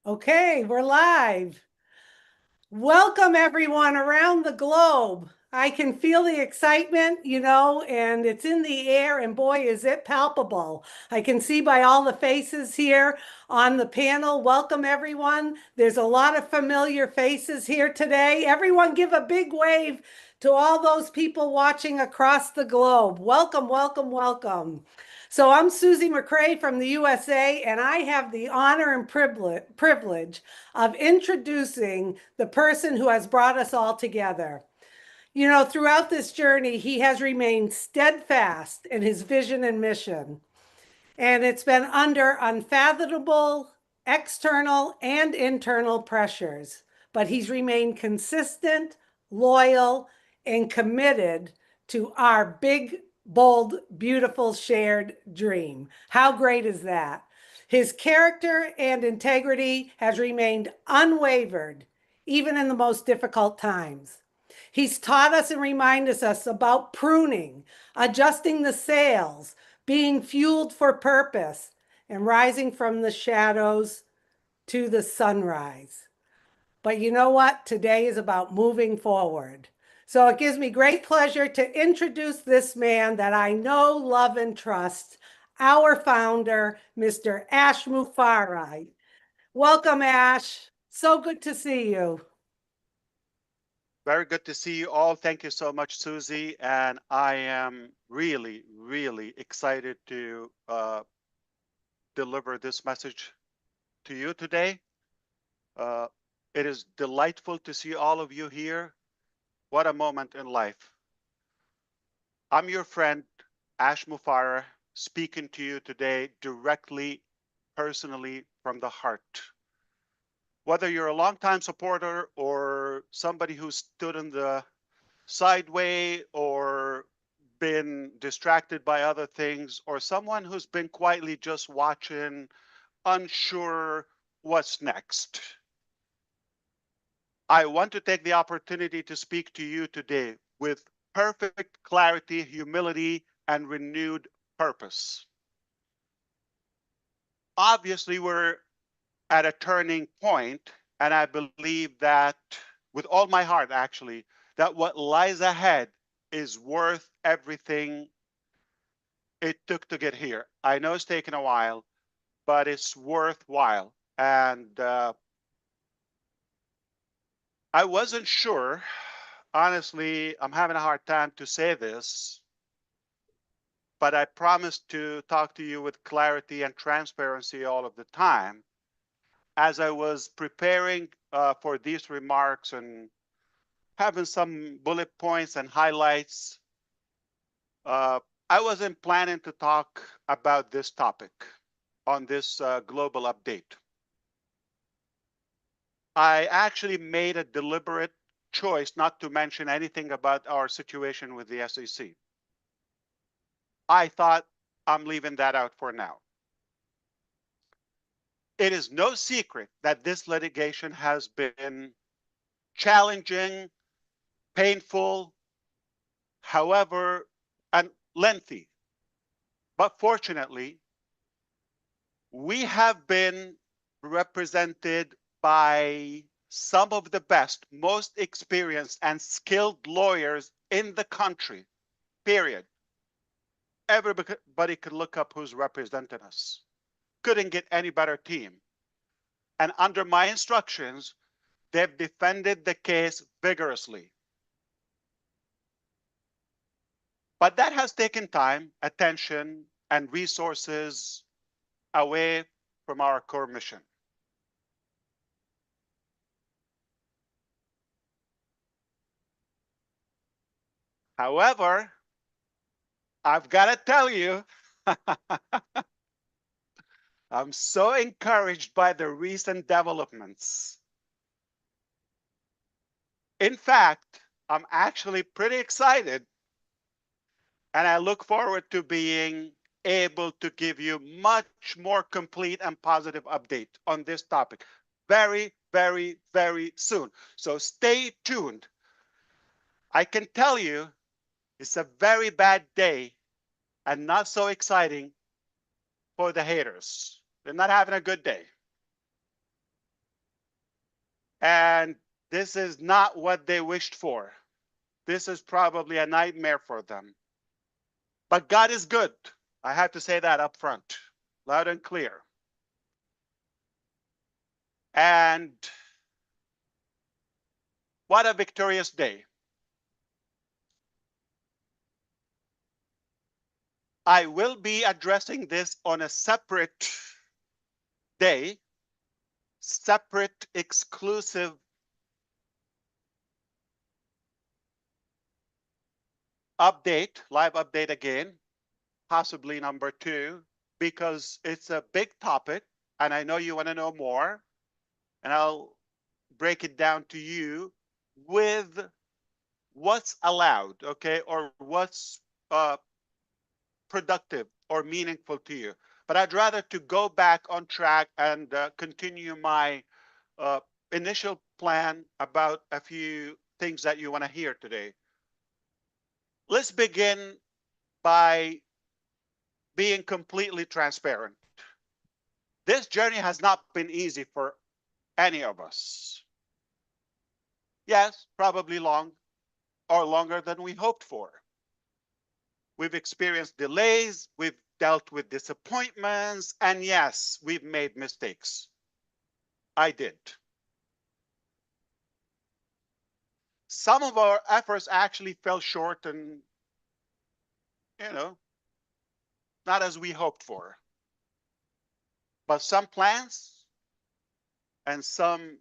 Okay, we're live. Welcome everyone around the globe. I can feel the excitement, and it's in the air, and boy, is it palpable. I can see by all the faces here on the panel. Welcome everyone. There's a lot of familiar faces here today. Everyone give a big wave to all those people watching across the globe. Welcome, welcome, welcome. So I'm Susie McCrae from the USA, and I have the honor and privilege of introducing the person who has brought us all together. Throughout this journey, he has remained steadfast in his vision and mission, and it's been under unfathomable external and internal pressures, but he's remained consistent, loyal, and committed to our big, bold, beautiful shared dream. How great is that? His character and integrity has remained unwavered, even in the most difficult times. He's taught us and reminded us about pruning, adjusting the sails, being fueled for purpose, and rising from the shadows to the sunrise. But you know what? Today is about moving forward. So it gives me great pleasure to introduce this man that I know, love, and trust, our founder, Mr. Ash Mufareh. Welcome, Ash. So good to see you. Very good to see you all. Thank you so much, Susie. And I am really, really excited to deliver this message to you today. Uh, it is delightful to see all of you here. What a moment in life. I'm your friend, Ash Mufareh, speaking to you today directly, personally from the heart. Whether you're a longtime supporter or somebody who stood in the sideway or been distracted by other things, or someone who's been quietly just watching, unsure what's next. I want to take the opportunity to speak to you today with perfect clarity, humility, and renewed purpose. Obviously, we're at a turning point, and I believe that with all my heart, actually, that what lies ahead is worth everything it took to get here. I know it's taken a while, but it's worthwhile. And I wasn't sure. Honestly, I'm having a hard time to say this, but I promised to talk to you with clarity and transparency all of the time. As I was preparing for these remarks and having some bullet points and highlights, uh, I wasn't planning to talk about this topic on this global update. I actually made a deliberate choice not to mention anything about our situation with the SEC. I thought I'm leaving that out for now. It is no secret that this litigation has been challenging, painful, however, and lengthy. But fortunately, we have been represented by some of the best, most experienced, and skilled lawyers in the country, period. Everybody could look up who's representing us. Couldn't get any better team. And under my instructions, they've defended the case vigorously. But that has taken time, attention, and resources away from our core mission. However, I've got to tell you, I'm so encouraged by the recent developments. In fact, I'm actually pretty excited, and I look forward to being able to give you much more complete and positive update on this topic very, very, very soon. So stay tuned. I can tell you it's a very bad day and not so exciting for the haters. They're not having a good day. And this is not what they wished for. This is probably a nightmare for them. But God is good. I have to say that up front, loud and clear. And what a victorious day. I will be addressing this on a separate day, separate, exclusive update, live update again, possibly number 2, because it's a big topic and I know you want to know more. And I'll break it down to you with what's allowed, okay, or what's productive or meaningful to you. But I'd rather to go back on track and continue my uh, initial plan about a few things that you want to hear today. Let's begin by being completely transparent. This journey has not been easy for any of us. Yes, probably long or longer than we hoped for. We've experienced delays, we've dealt with disappointments, and yes, we've made mistakes. I did. Some of our efforts actually fell short and, you know, not as we hoped for. But some plans and some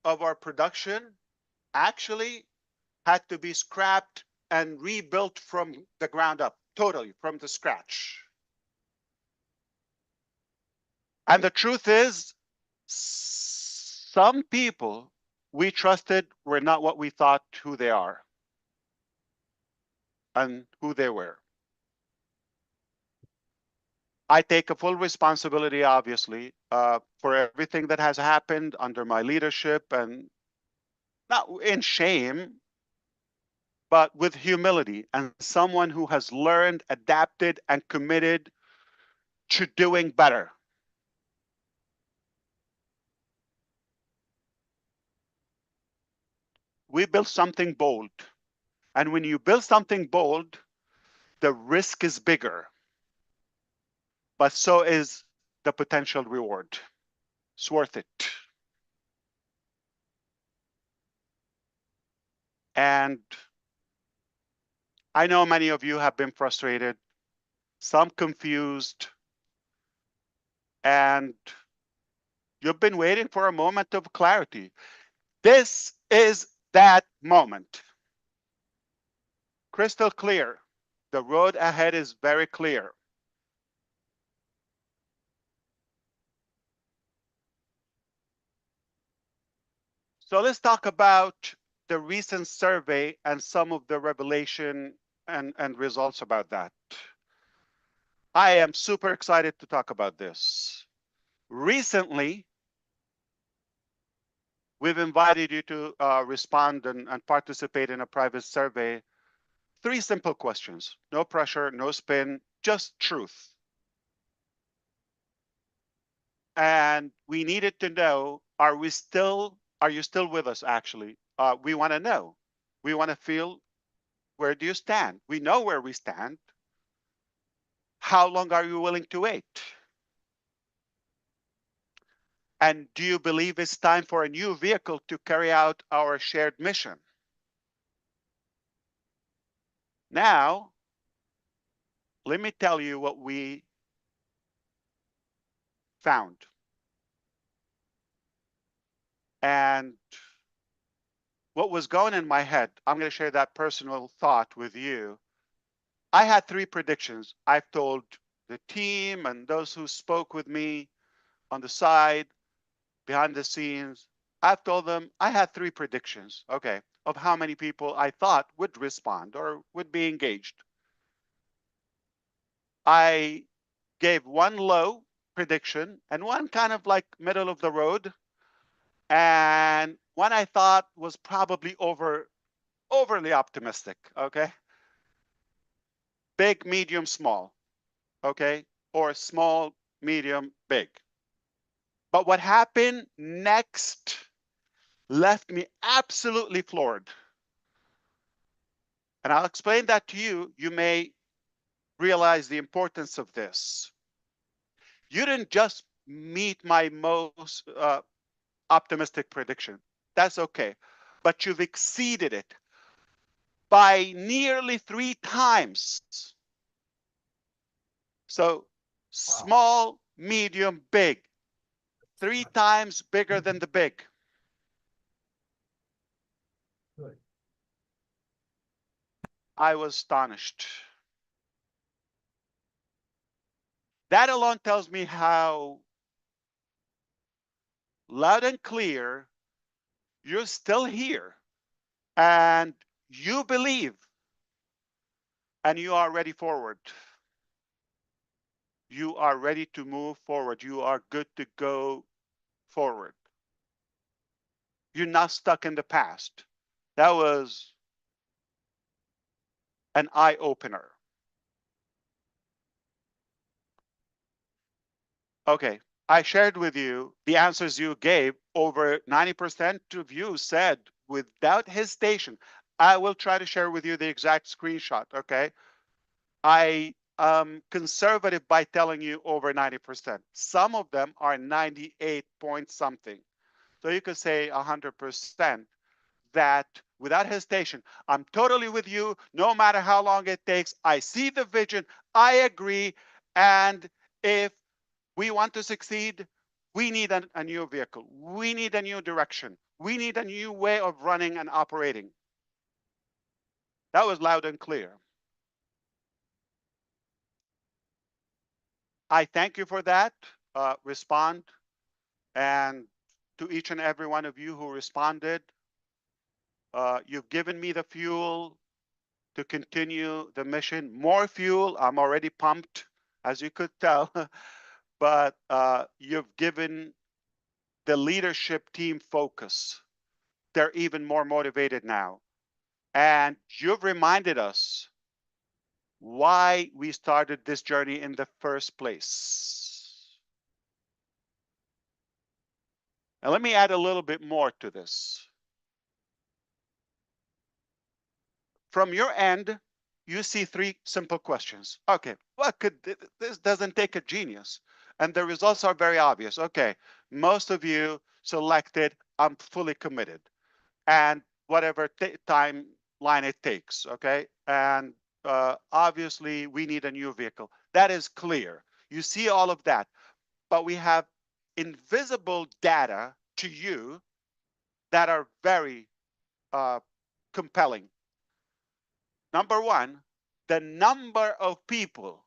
of our production actually had to be scrapped and rebuilt from the ground up, totally from the scratch. And the truth is, some people we trusted were not what we thought who they are and who they were. I take a full responsibility, obviously, for everything that has happened under my leadership, and not in shame, but with humility and someone who has learned, adapted, and committed to doing better. We built something bold. And when you build something bold, the risk is bigger, but so is the potential reward. It's worth it. And I know many of you have been frustrated, some confused, and you've been waiting for a moment of clarity. This is that moment. Crystal clear. The road ahead is very clear. So let's talk about the recent survey and some of the revelation and results about that. I am super excited to talk about this. Recently, we've invited you to respond and participate in a private survey. 3 simple questions, no pressure, no spin, just truth. And we needed to know, are you still with us actually? We want to know. We want to feel, where do you stand? We know where we stand. How long are you willing to wait? And do you believe it's time for a new vehicle to carry out our shared mission? Now, let me tell you what we found. And what was going in my head, I'm going to share that personal thought with you. I had 3 predictions. I've told the team and those who spoke with me on the side, behind the scenes, I've told them I had 3 predictions, okay, of how many people I thought would respond or would be engaged. I gave one low prediction and one kind of like middle of the road, and one I thought was probably overly optimistic, okay? Big, medium, small, okay? Or small, medium, big. But what happened next left me absolutely floored. And I'll explain that to you. You may realize the importance of this. You didn't just meet my most optimistic prediction. That's okay. But you've exceeded it by nearly 3 times. So small, medium, big. 3 times bigger than the big. I was astonished. That alone tells me how loud and clear you're still here and you believe and you are ready forward. You are ready to move forward. You are good to go forward. You're not stuck in the past. That was an eye opener. Okay, I shared with you the answers you gave. Over 90% of you said without hesitation. I will try to share with you the exact screenshot, okay? I am conservative by telling you over 90%. Some of them are 98 point something. So you could say 100% that without hesitation, I'm totally with you, no matter how long it takes. I see the vision, I agree. And if we want to succeed, we need a new vehicle. We need a new direction. We need a new way of running and operating. That was loud and clear. I thank you for that. Respond. And to each and every one of you who responded, you've given me the fuel to continue the mission. More fuel. I'm already pumped, as you could tell. But you've given the leadership team focus. They're even more motivated now. And you've reminded us why we started this journey in the first place. And let me add a little bit more to this. From your end, you see 3 simple questions. Okay, what could this doesn't take a genius? And the results are very obvious. Okay, most of you selected, I'm fully committed. And whatever timeline it takes, okay? And obviously, we need a new vehicle. That is clear. You see all of that. But we have invisible data to you that are very compelling. Number one, the number of people.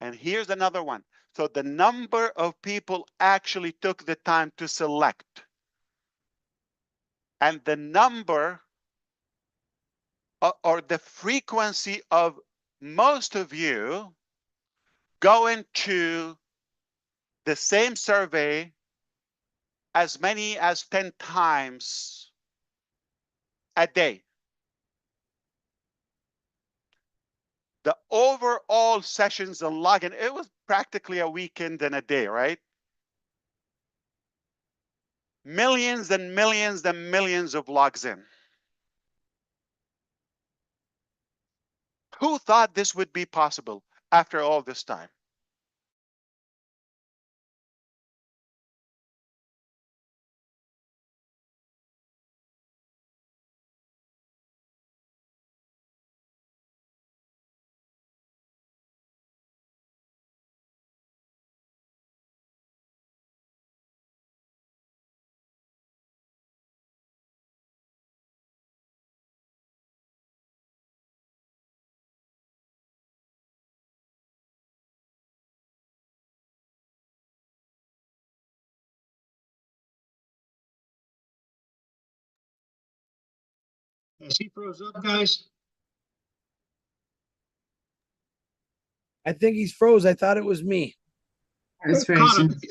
And here's another one. So the number of people actually took the time to select. And the number or the frequency of most of you going to the same survey as many as 10 times a day. The overall sessions and login, it was practically a weekend and a day, right? Millions and millions and millions of logs in. Who thought this would be possible after all this time? Is he froze up, guys? I think he's froze. I thought it was me. It's Caught him. frozen.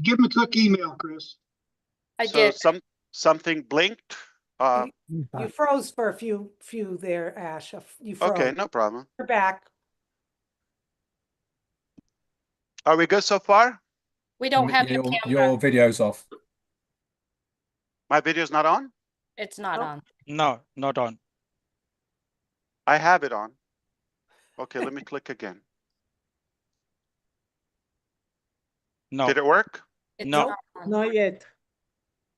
Give him a quick email, Chris. I So did. something blinked. You froze for a few there, Ash. You froze. Okay, no problem. You're back. Are we good so far? We don't have your camera. Your video's off. My video's not on? It's not Oh. on. No, not on. I have it on. Okay, let me click again. No. Did it work? It's No. not on. Not yet.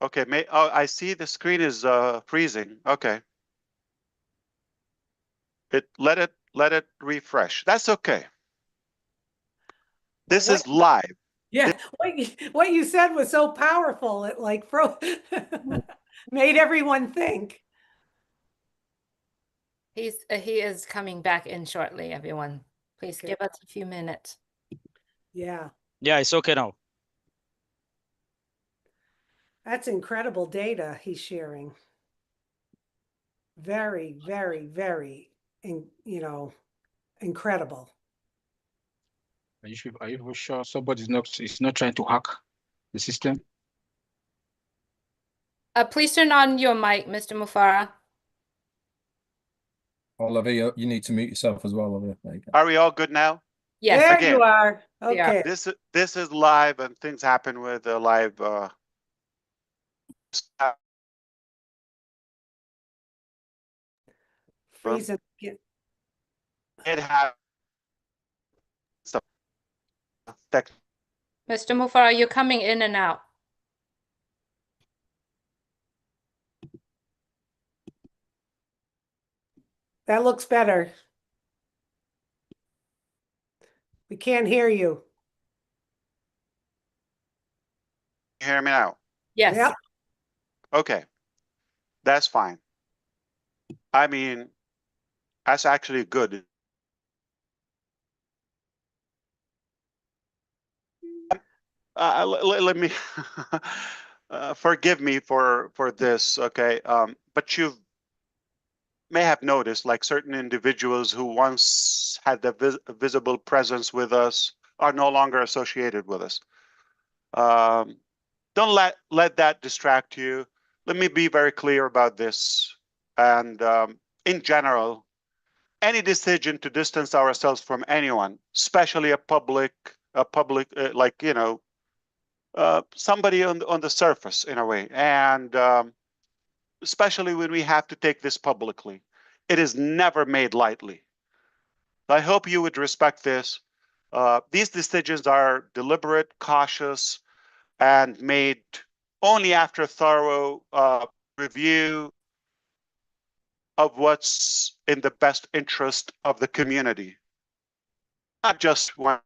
Okay, I see the screen is freezing. Okay. Let it refresh. That's okay. This is live. Yeah, what you said was so powerful. It like made everyone think. He is coming back in shortly, everyone. Please Okay. give us a few minutes. Yeah, Yeah, it's okay now. that's incredible data he's sharing. Very, very, very, incredible. Are you sure somebody's not trying to hack the system? Please turn on your mic, Mr. Mufareh. Olivia, you need to mute yourself as well, Olivia. There you go. Are we all good now? Yes. There Again. you are. We are. Okay. This is live, and things happen with the live Freezing. it has some tech. Mr. Mufareh, you're coming in and out. That looks better. We can't hear you. You hear me now? Yes. Yep. Okay, that's fine. I mean, that's actually good. Let me forgive me for this, okay? But you may have noticed, like certain individuals who once had the visible presence with us are no longer associated with us. Don't let that distract you. Let me be very clear about this. And in general, any decision to distance ourselves from anyone, especially a public like, you know, somebody on the surface in a way, and especially when we have to take this publicly, it is never made lightly. I hope you would respect this. These decisions are deliberate, cautious, and made only after thorough review of what's in the best interest of the community, not just one.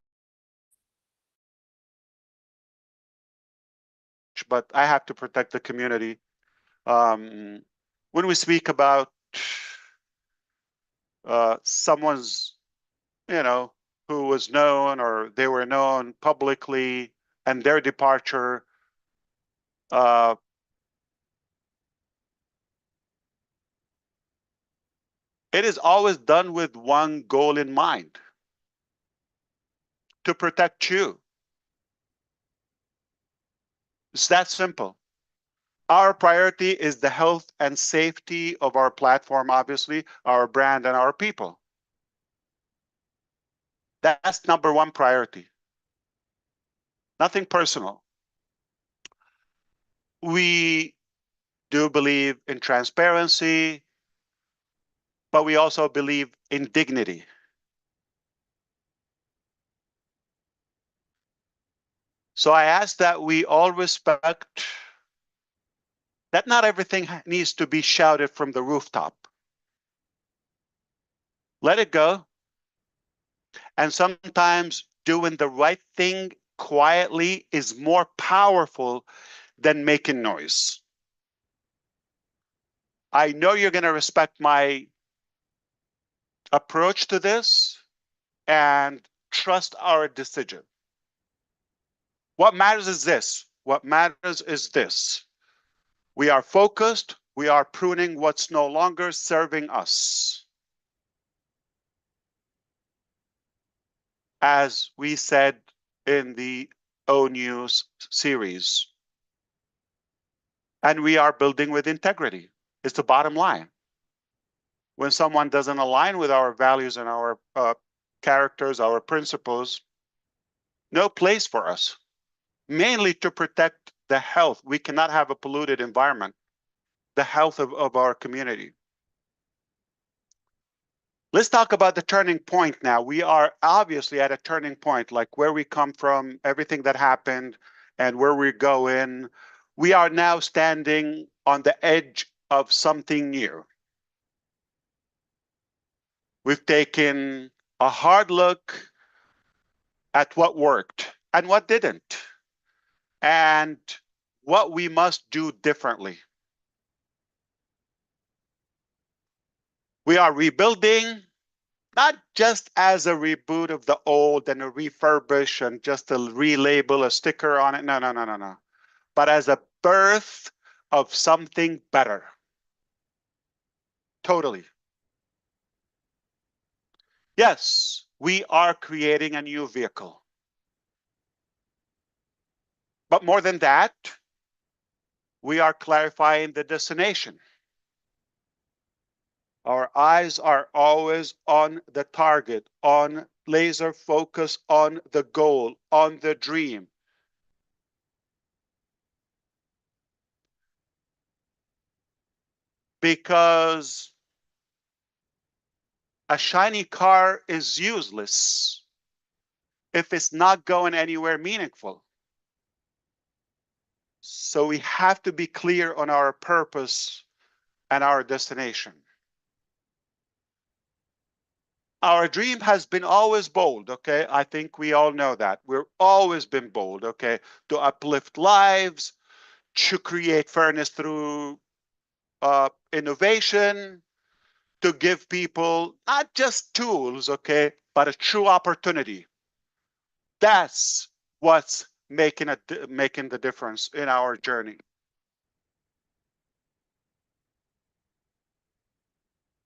But I have to protect the community. When we speak about someone's, you know, who was known or they were known publicly and their departure, it is always done with one goal in mind: to protect you. It's that simple. Our priority is the health and safety of our platform, obviously, our brand and our people. That's number one priority. Nothing personal. We do believe in transparency, but we also believe in dignity. So I ask that we all respect that not everything needs to be shouted from the rooftop. Let it go. And sometimes doing the right thing quietly is more powerful than making noise. I know you're going to respect my approach to this and trust our decision. What matters is this. What matters is this. We are focused. We are pruning what's no longer serving us. As we said in the O News series. And we are building with integrity. It's the bottom line. When someone doesn't align with our values and our characters, our principles, no place for us. mainly to protect the health. We cannot have a polluted environment, the health of our community. Let's talk about the turning point now. We are obviously at a turning point, like where we come from, everything that happened, and where we're going. We are now standing on the edge of something new. We've taken a hard look at what worked and what didn't, and what we must do differently. We are rebuilding, not just as a reboot of the old and a refurbish and just a relabel, a sticker on it. No, no, no, no, no. But as a birth of something better. Totally. Yes, we are creating a new vehicle. But more than that, we are clarifying the destination. Our eyes are always on the target, on laser focus, on the goal, on the dream. Because a shiny car is useless if it's not going anywhere meaningful. So we have to be clear on our purpose and our destination. Our dream has been always bold, okay? I think we all know that. We've always been bold, okay? To uplift lives, to create fairness through innovation, to give people not just tools, okay, but a true opportunity. That's what's making the difference in our journey.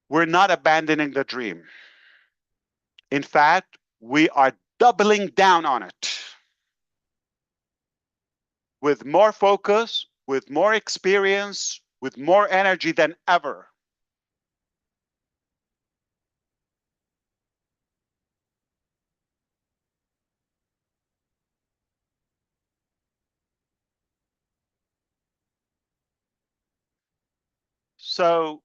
We're not abandoning the dream. In fact, we are doubling down on it with more focus, with more experience, with more energy than ever. So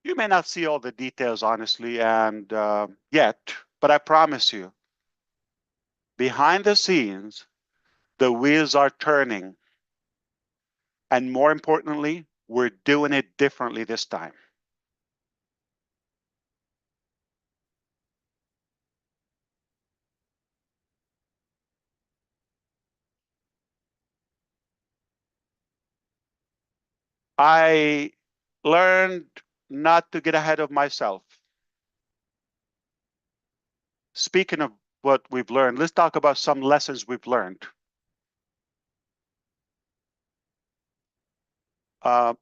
you may not see all the details, honestly, and yet, but I promise you, behind the scenes, the wheels are turning. And more importantly, we're doing it differently this time. I learned not to get ahead of myself. Speaking of what we've learned, let's talk about some lessons we've learned.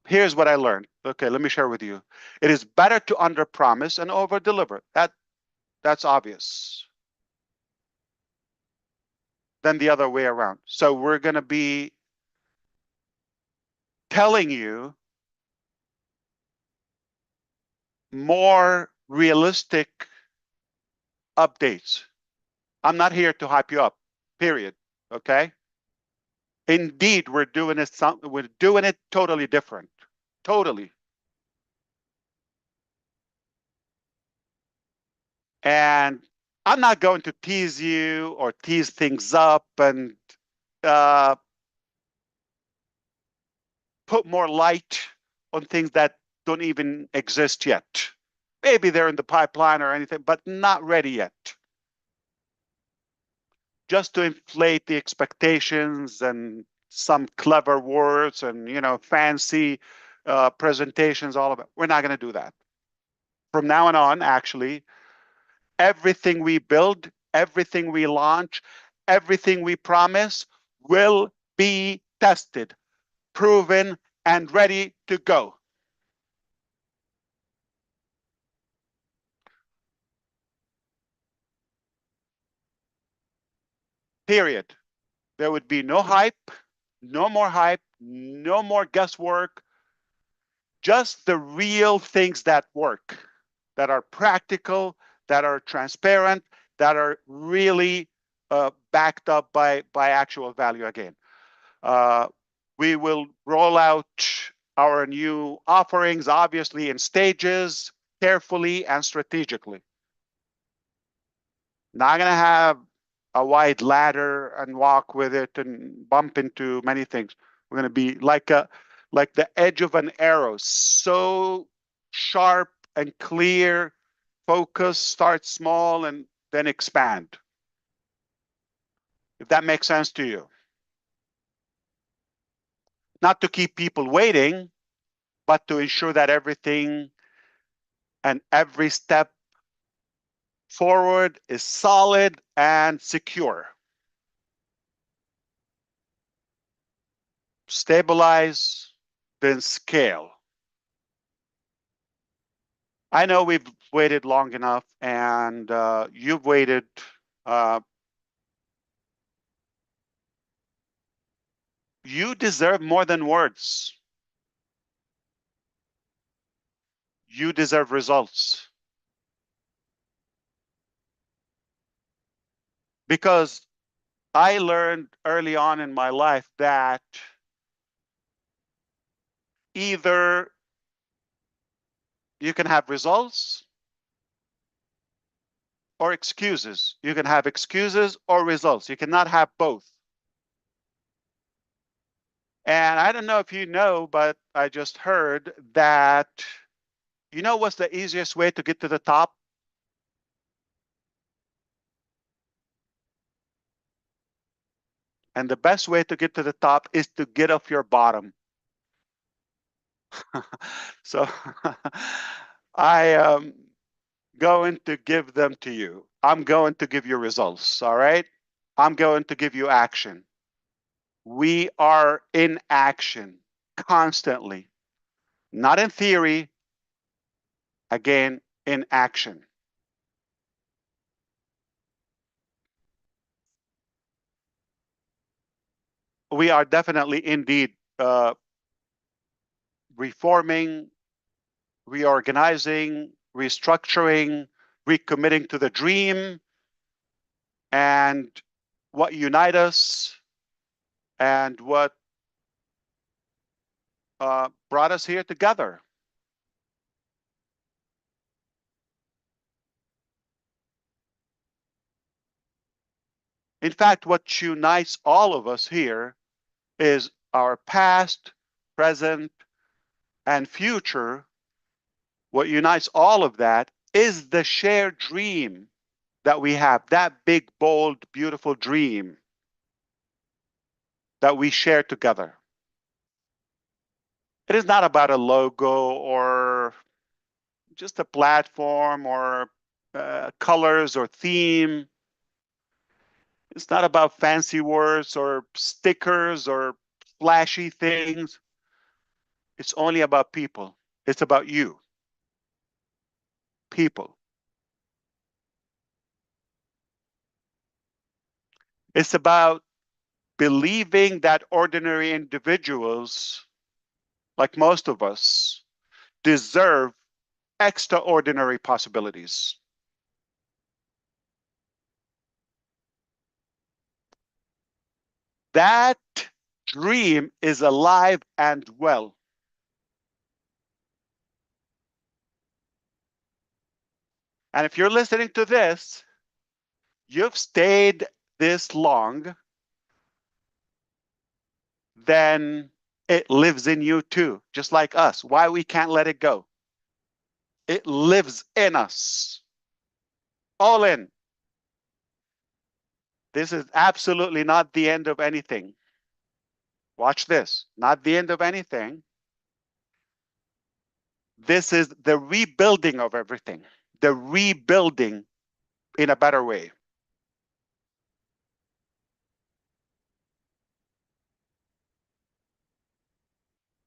Here's what I learned. Okay, let me share with you. It is better to underpromise and overdeliver. That's obvious. Than the other way around. So we're going to be telling you more realistic updates. I'm not here to hype you up, period. Okay? Indeed, we're doing it totally different. Totally. And I'm not going to tease you or tease things up and put more light on things that don't even exist yet. Maybe they're in the pipeline or anything, but not ready yet. Just to inflate the expectations and some clever words and, you know, fancy presentations, all of it. We're not going to do that. From now on, actually, everything we build, everything we launch, everything we promise will be tested, proven, and ready to go. Period. There would be no hype, no more guesswork, just the real things that work, that are practical, that are transparent, that are really backed up by actual value again. We will roll out our new offerings, obviously in stages, carefully and strategically. Not going to have a wide ladder and walk with it and bump into many things. We're going to be like the edge of an arrow, so sharp and clear. Focus, start small, and then expand. If that makes sense to you. Not to keep people waiting, but to ensure that everything and every step forward is solid and secure. Stabilize, then scale. I know we've waited long enough, and you've waited. You deserve more than words. You deserve results. Because I learned early on in my life that either you can have results or excuses. You can have excuses or results. You cannot have both. And I don't know if you know, but I just heard that, you know what's the easiest way to get to the top? And the best way to get to the top is to get off your bottom. So I am going to give them to you. I'm going to give you results, all right? I'm going to give you action. We are in action constantly, not in theory, again, in action. We are definitely indeed reforming, reorganizing, restructuring, recommitting to the dream and what unite us and what brought us here together. In fact, what unites all of us here is our past, present, and future. What unites all of that is the shared dream that we have, that big, bold, beautiful dream that we share together. It is not about a logo or just a platform or colors or theme. It's not about fancy words or stickers or flashy things. It's only about people. It's about you. People. It's about believing that ordinary individuals, like most of us, deserve extraordinary possibilities. That dream is alive and well. And if you're listening to this, you've stayed this long, then it lives in you too, just like us. Why we can't let it go? It lives in us. All in. This is absolutely not the end of anything. Watch this. Not the end of anything. This is the rebuilding of everything. The rebuilding in a better way.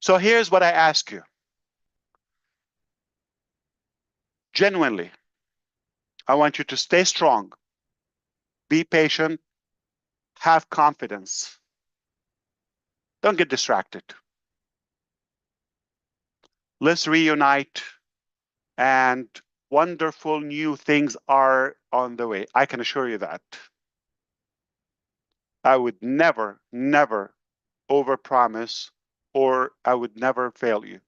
So here's what I ask you. Genuinely, I want you to stay strong, be patient, have confidence. Don't get distracted. Let's reunite and wonderful new things are on the way. I can assure you that. I would never, never overpromise, or I would never fail you.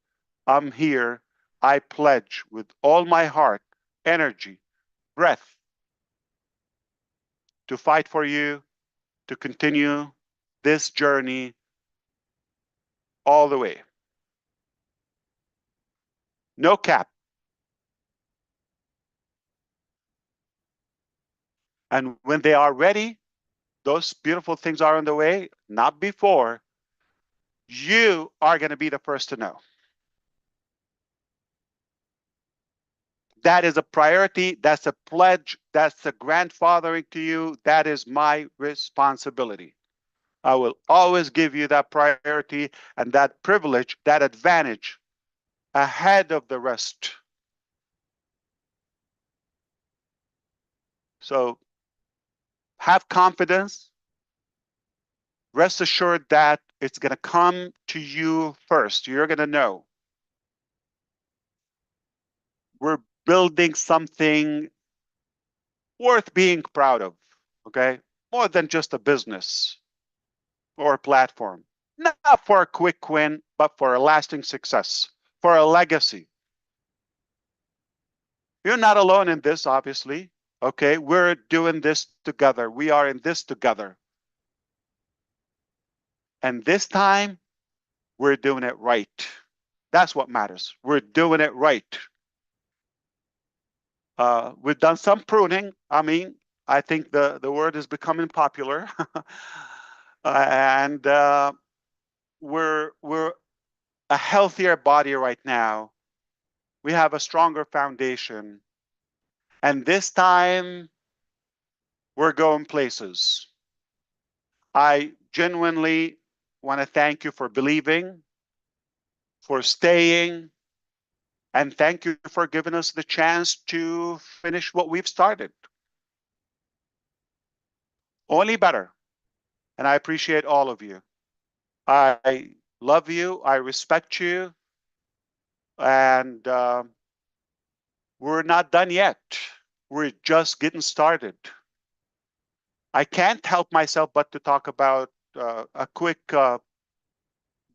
I'm here. I pledge with all my heart, energy, breath to fight for you, to continue this journey all the way. No cap. And when they are ready, those beautiful things are on the way, not before. You are going to be the first to know. That is a priority. That's a pledge. That's a grandfathering to you. That is my responsibility. I will always give you that priority and that privilege, that advantage ahead of the rest. So have confidence. Rest assured that it's going to come to you first. You're going to know. We're building something worth being proud of, okay? More than just a business or a platform. Not for a quick win, but for a lasting success, for a legacy. You're not alone in this, obviously, okay? We're doing this together. We are in this together. And this time, we're doing it right. That's what matters. We're doing it right. We've done some pruning. I mean, I think the word is becoming popular. And we're a healthier body right now. We have a stronger foundation. And this time, we're going places. I genuinely want to thank you for believing, for staying, and thank you for giving us the chance to finish what we've started. Only better. And I appreciate all of you. I love you. I respect you. And we're not done yet. We're just getting started. I can't help myself but to talk about a quick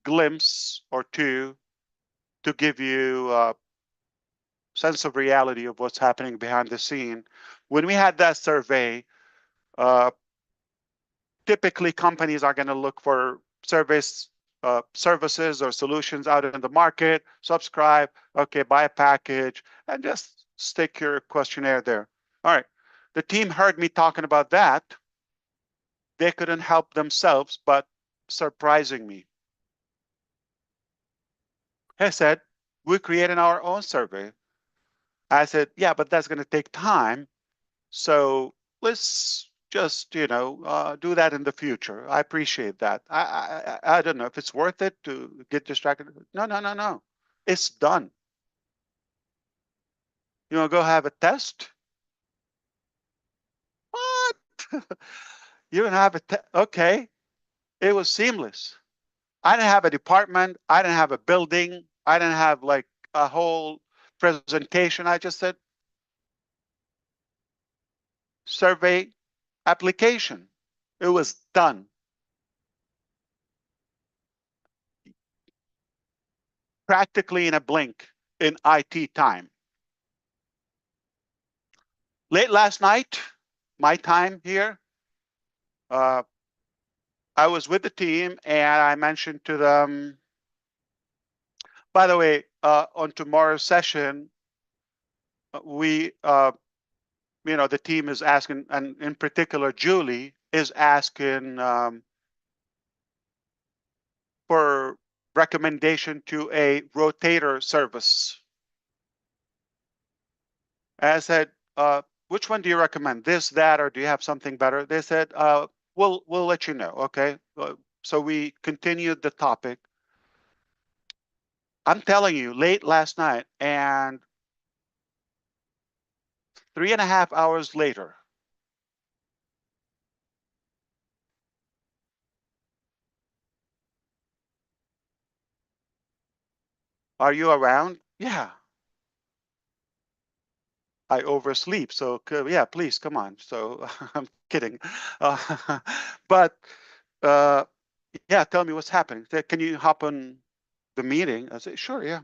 glimpse or two to give you a sense of reality of what's happening behind the scene. When we had that survey, typically companies are going to look for services or solutions out in the market, subscribe, okay, buy a package, and just stick your questionnaire there. All right. The team heard me talking about that. They couldn't help themselves but surprising me. He said, we're creating our own survey. I said, yeah, but that's going to take time. So let's just, do that in the future. I appreciate that. I don't know if it's worth it to get distracted. No. It's done. You want to go have a test? What? You don't have a test? Okay. It was seamless. I didn't have a department. I didn't have a building. I didn't have like a whole presentation. I just said, survey application. It was done. Practically in a blink in IT time. Late last night, my time here, I was with the team and I mentioned to them, by the way, on tomorrow's session, we, the team is asking, and in particular, Julie is asking for recommendation to a rotator service. I said, which one do you recommend? This, that, or do you have something better? They said, we'll let you know, okay? So we continued the topic. I'm telling you, late last night, and 3.5 hours later, are you around? Yeah. I oversleep. So yeah, please come on. So I'm kidding. But yeah, tell me what's happening. Can you hop on the meeting? I said, sure, yeah.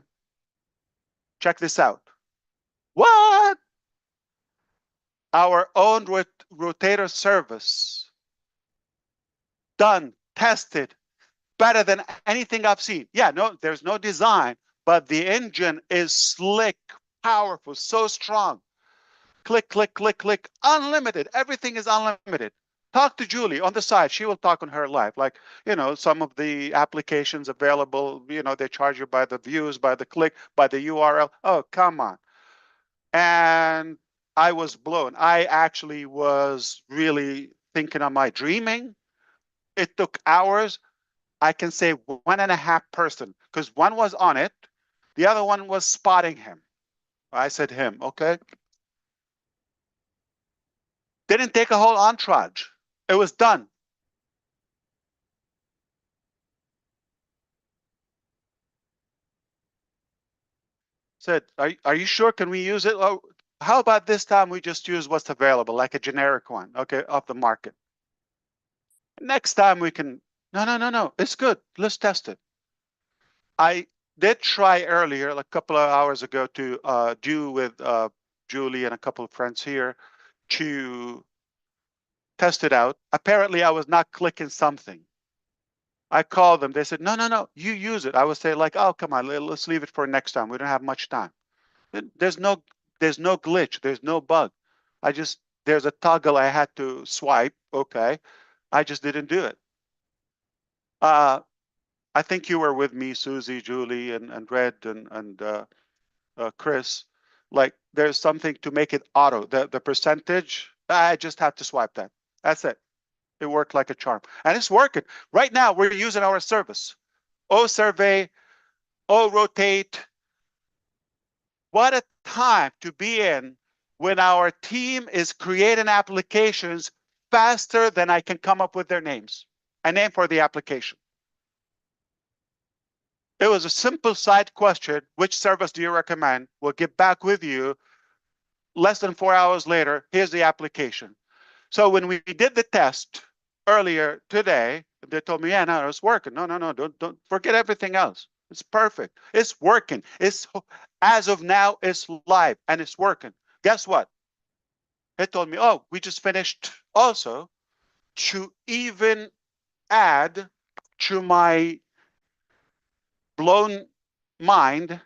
Check this out. What? Our own rotator service, done, tested, better than anything I've seen. Yeah, no, there's no design, but the engine is slick, powerful, so strong. Click, click, click, click, unlimited. Everything is unlimited. Talk to Julie on the side. She will talk on her live. Like, you know, some of the applications available, you know, they charge you by the views, by the click, by the URL. Oh, come on. And I was blown. I actually was really thinking, am I dreaming? It took hours. I can say 1.5 person, because one was on it, the other one was spotting him. I said him, okay. Didn't take a whole entourage. It was done. Said, are you sure? Can we use it? Oh, how about this time we just use what's available, like a generic one, okay, off the market. Next time we can, no, it's good. Let's test it. I did try earlier, like a couple of hours ago, to do with Julie and a couple of friends here to test it out. Apparently, I was not clicking something. I called them. They said, no, you use it. I would say like, oh, come on, let's leave it for next time. We don't have much time. There's no glitch. There's no bug. There's a toggle I had to swipe. Okay. I just didn't do it. I think you were with me, Susie, Julie, and Red, and Chris. Like, there's something to make it auto. The percentage, I just have to swipe that. That's it. It worked like a charm. And it's working. Right now, we're using our service. O-survey, O-rotate. What a time to be in when our team is creating applications faster than I can come up with their names. A name for the application. It was a simple side question. Which service do you recommend? We'll get back with you. Less than 4 hours later, here's the application. So when we did the test earlier today, they told me, yeah, no, it's working. No, don't forget everything else. It's perfect. It's working. It's, as of now, it's live and it's working. Guess what? They told me, oh, we just finished also to even add to my blown mind.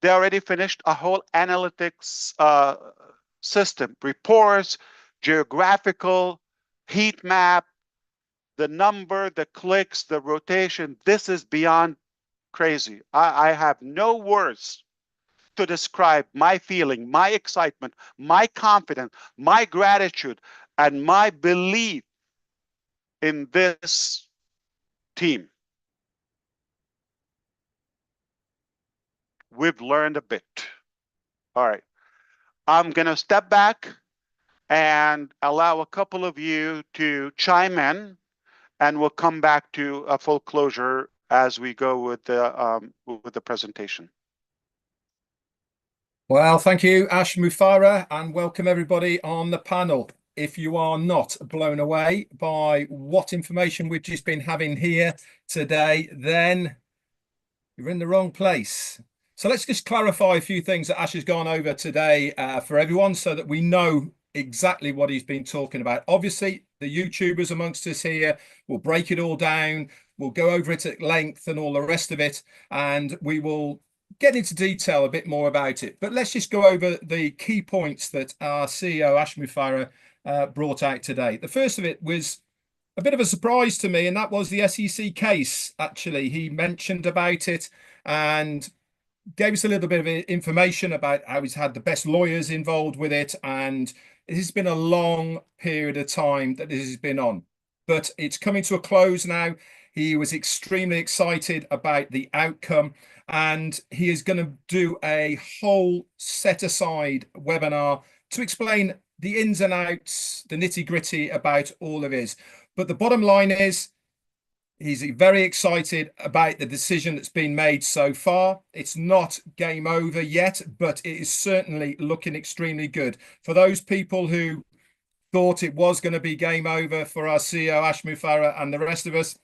They already finished a whole analytics system, reports, geographical, heat map, the number, the clicks, the rotation. This is beyond crazy. I have no words to describe my feeling, my excitement, my confidence, my gratitude, and my belief in this team. We've learned a bit. All right. I'm going to step back and allow a couple of you to chime in, and we'll come back to a full closure as we go with the presentation. Well, thank you, Ash Mufareh, and welcome everybody on the panel. If you are not blown away by what information we've just been having here today, then you're in the wrong place. So let's just clarify a few things that Ash has gone over today for everyone so that we know exactly what he's been talking about. Obviously, the YouTubers amongst us here will break it all down. We'll go over it at length and all the rest of it, and we will get into detail a bit more about it. But let's just go over the key points that our CEO, Ash Mufareh, brought out today. The first of it was a bit of a surprise to me, and that was the SEC case. Actually, he mentioned about it and gave us a little bit of information about how he's had the best lawyers involved with it, and it has been a long period of time that this has been on, but it's coming to a close now. He was extremely excited about the outcome, and he is going to do a whole set aside webinar to explain the ins and outs, the nitty gritty about all of his. But the bottom line is, He's very excited about the decision that's been made so far. It's not game over yet, but it is certainly looking extremely good. For those people who thought it was going to be game over for our CEO, Ash Mufareh, and the rest of us,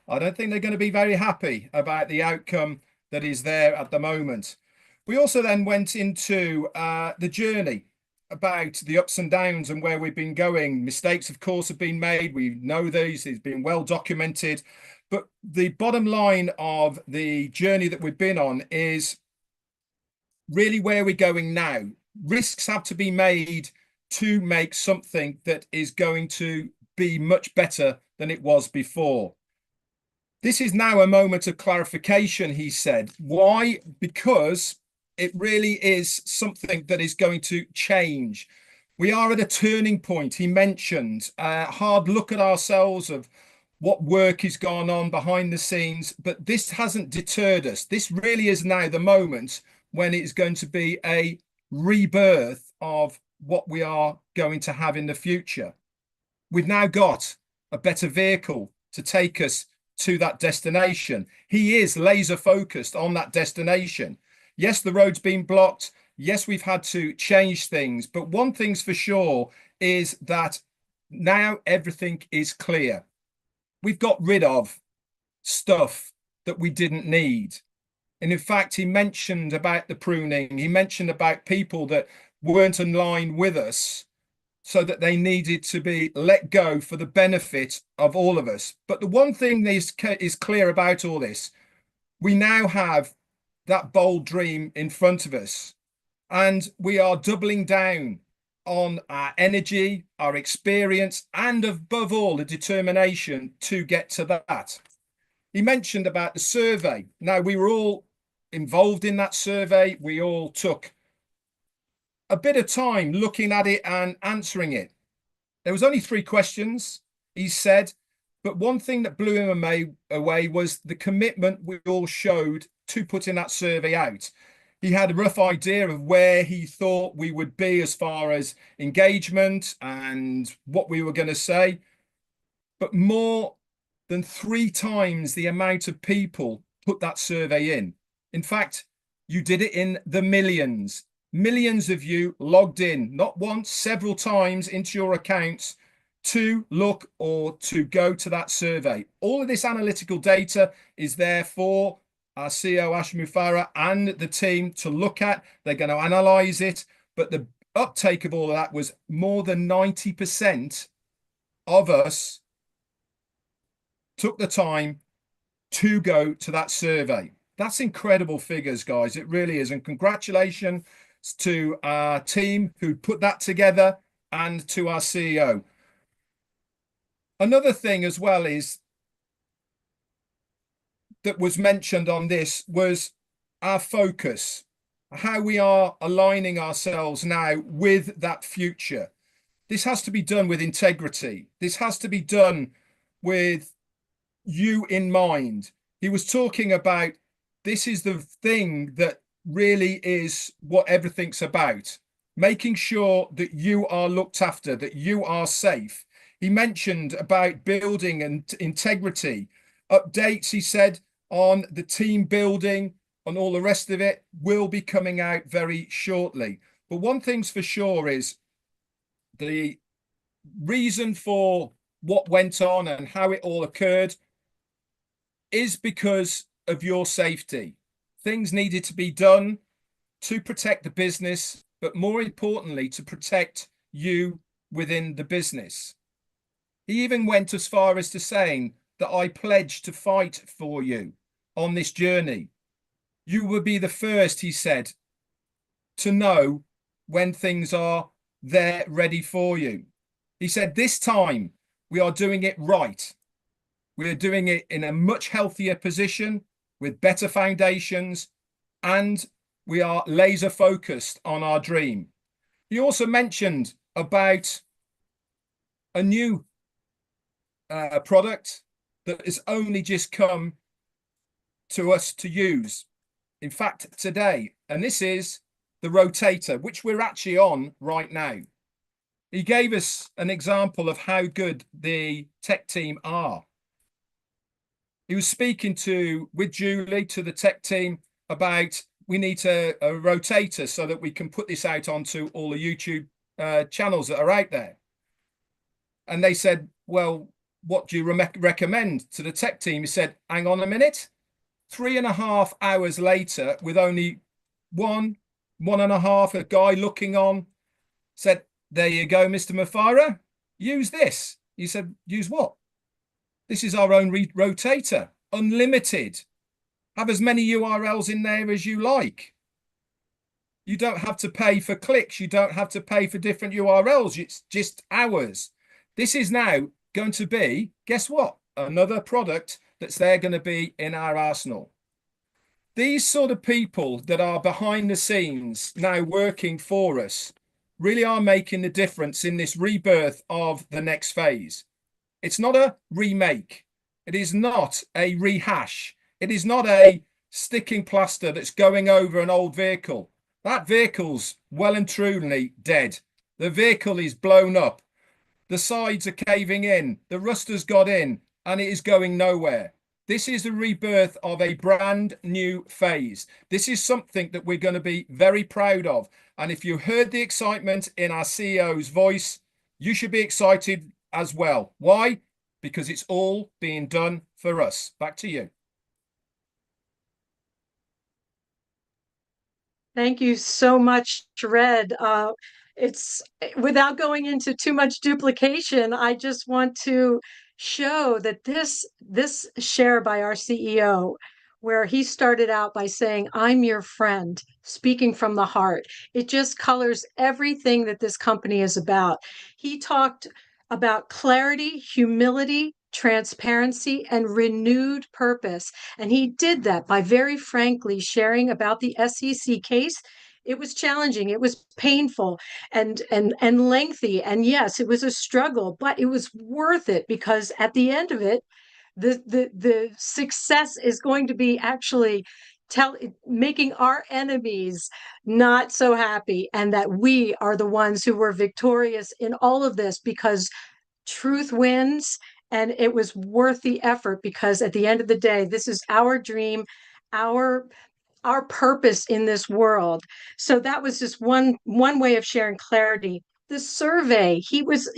I don't think they're going to be very happy about the outcome that is there at the moment. We also then went into the journey about the ups and downs and where we've been going. Mistakes, of course, have been made. We know these, it's been well documented. But the bottom line of the journey that we've been on is really where we're going now. Risks have to be made to make something that is going to be much better than it was before. This is now a moment of clarification, he said. Why? Because it really is something that is going to change. We are at a turning point. He mentioned a hard look at ourselves of what work has gone on behind the scenes, but this hasn't deterred us. This really is now the moment when it's going to be a rebirth of what we are going to have in the future. We've now got a better vehicle to take us to that destination. He is laser focused on that destination. Yes, the road's been blocked. Yes, we've had to change things. But one thing's for sure is that now everything is clear. We've got rid of stuff that we didn't need. And in fact, he mentioned about the pruning. He mentioned about people that weren't in line with us, so that they needed to be let go for the benefit of all of us. But the one thing that is clear about all this, we now have that bold dream in front of us, and we are doubling down on our energy, our experience, and above all, the determination to get to that. He mentioned about the survey. Now, we were all involved in that survey. We all took a bit of time looking at it and answering it. There was only 3 questions, he said, but one thing that blew him away was the commitment we all showed to putting that survey out. He had a rough idea of where he thought we would be as far as engagement and what we were going to say, but more than 3 times the amount of people put that survey in. In fact, you did it in the millions. Millions of you logged in, not once, several times into your accounts to look or to go to that survey. All of this analytical data is there for our CEO, Ash Mufareh, and the team to look at. They're going to analyze it. But the uptake of all of that was more than 90% of us took the time to go to that survey. That's incredible figures, guys. It really is. And congratulations to our team who put that together and to our CEO. Another thing as well is that was mentioned on this was our focus, how we are aligning ourselves now with that future. This has to be done with integrity. This has to be done with you in mind. He was talking about this is the thing that really is what everything's about, making sure that you are looked after, that you are safe. He mentioned about building and integrity. Updates, he said, on the team building and all the rest of it will be coming out very shortly. But one thing's for sure is the reason for what went on and how it all occurred is because of your safety. Things needed to be done to protect the business, but more importantly, to protect you within the business. He even went as far as to saying that I pledge to fight for you on this journey. You will be the first, he said, to know when things are there ready for you. He said, this time we are doing it right. We are doing it in a much healthier position with better foundations, and we are laser focused on our dream. He also mentioned about a new product that has only just come to us to use. In fact, today, and this is the rotator, which we're actually on right now. He gave us an example of how good the tech team are. He was speaking with Julie, to the tech team, about we need a rotator so that we can put this out onto all the YouTube channels that are out there. And they said, well, what do you recommend to the tech team? He said, hang on a minute. 3.5 hours later, with only one and a half, a guy looking on, said, there you go, Mr. Mufareh, use this. He said, use what? This is our own rotator, unlimited. Have as many URLs in there as you like. You don't have to pay for clicks. You don't have to pay for different URLs. It's just ours. This is now going to be, guess what? Another product that's there going to be in our arsenal. These sort of people that are behind the scenes now working for us really are making the difference in this rebirth of the next phase. It's not a remake. It is not a rehash. It is not a sticking plaster that's going over an old vehicle. That vehicle's well and truly dead. The vehicle is blown up. The sides are caving in. The rust has got in and it is going nowhere. This is the rebirth of a brand new phase. This is something that we're going to be very proud of. And if you heard the excitement in our CEO's voice, you should be excited as well. Why? Because it's all being done for us. Back to you. Thank you so much, Red. It's without going into too much duplication, I just want to show that this share by our CEO, where he started out by saying, I'm your friend, speaking from the heart. It just colors everything that this company is about. He talked about clarity, humility, transparency, and renewed purpose. And he did that by very frankly sharing about the SEC case. It was challenging, it was painful and lengthy. And yes, it was a struggle, but it was worth it, because at the end of it, the success is going to be actually making our enemies not so happy, and that we are the ones who were victorious in all of this, because truth wins. And it was worth the effort, because at the end of the day, this is our dream, our purpose in this world. So that was just one way of sharing clarity. The survey, he was,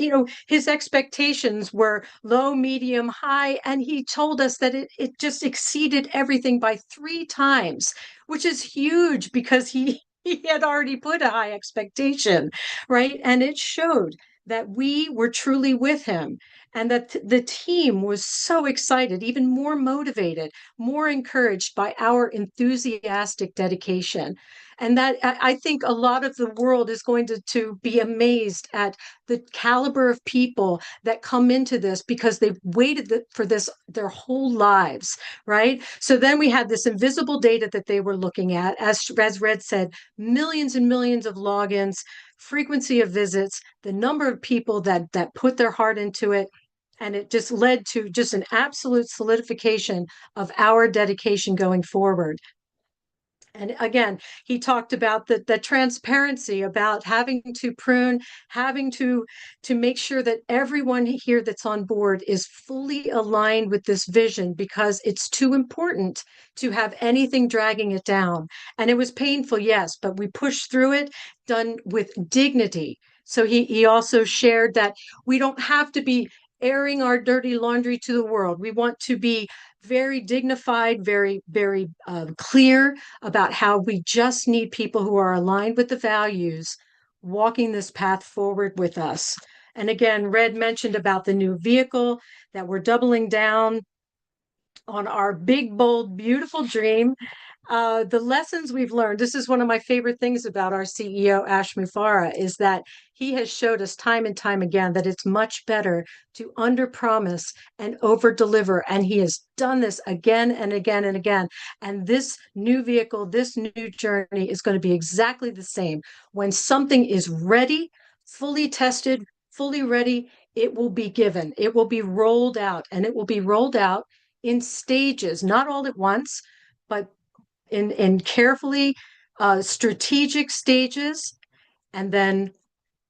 his expectations were low, medium, high, and he told us that it just exceeded everything by 3 times, which is huge, because he had already put a high expectation, right? And it showed that we were truly with him, and that the team was so excited, even more motivated, more encouraged by our enthusiastic dedication. And that I think a lot of the world is going to be amazed at the caliber of people that come into this, because they've waited for this their whole lives, right? So then we had this invisible data that they were looking at, as Red said, millions and millions of logins, frequency of visits, the number of people that put their heart into it. And it just led to just an absolute solidification of our dedication going forward. And again, he talked about the transparency, about having to prune, having to make sure that everyone here that's on board is fully aligned with this vision, because it's too important to have anything dragging it down. And it was painful, yes, but we pushed through it, done with dignity. So he also shared that we don't have to be airing our dirty laundry to the world. We want to be very dignified, very, very clear about how we just need people who are aligned with the values, walking this path forward with us. And again, Red mentioned about the new vehicle, that we're doubling down on our big, bold, beautiful dream. The lessons we've learned, this is one of my favorite things about our CEO, Ash Mufareh, is that he has showed us time and time again that it's much better to under-promise and over-deliver. And he has done this again and again and again. And this new vehicle, this new journey is going to be exactly the same. When something is ready, fully tested, fully ready, it will be given. It will be rolled out, and it will be rolled out in stages, not all at once, but in carefully strategic stages, and then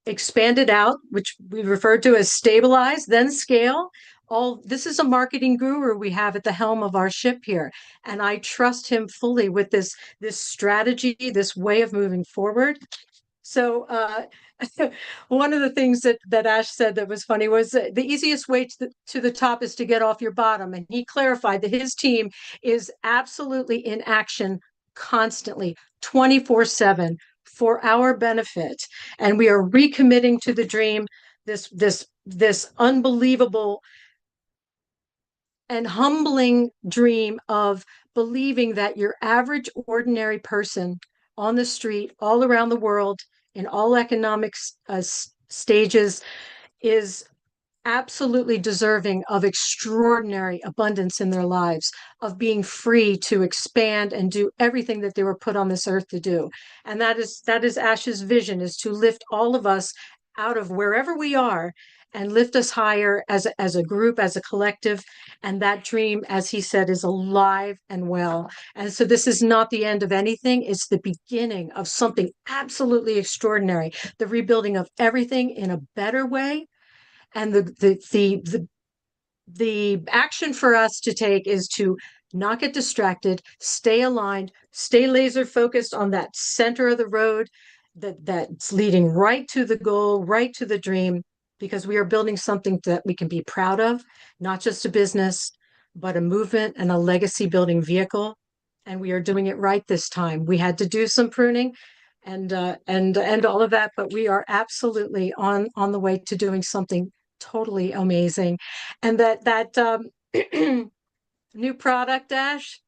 expanded out, which we refer to as stabilize, then scale, this is a marketing guru we have at the helm of our ship here. And I trust him fully with this strategy, this way of moving forward. So one of the things that Ash said that was funny was the easiest way to the top is to get off your bottom. And he clarified that his team is absolutely in action constantly, 24/7 for our benefit. And we are recommitting to the dream, this unbelievable and humbling dream of believing that your average ordinary person on the street all around the world in all economic stages is absolutely deserving of extraordinary abundance in their lives, of being free to expand and do everything that they were put on this earth to do. And that is Ash's vision, is to lift all of us out of wherever we are and lift us higher as a group, as a collective. And that dream, as he said, is alive and well. And so this is not the end of anything. It's the beginning of something absolutely extraordinary, the rebuilding of everything in a better way. And the action for us to take is to not get distracted, stay aligned, stay laser focused on that center of the road that's leading right to the goal, right to the dream, because we are building something that we can be proud of, not just a business, but a movement and a legacy building vehicle. And we are doing it right this time. We had to do some pruning and all of that, but we are absolutely on the way to doing something totally amazing. And that new product, Ash,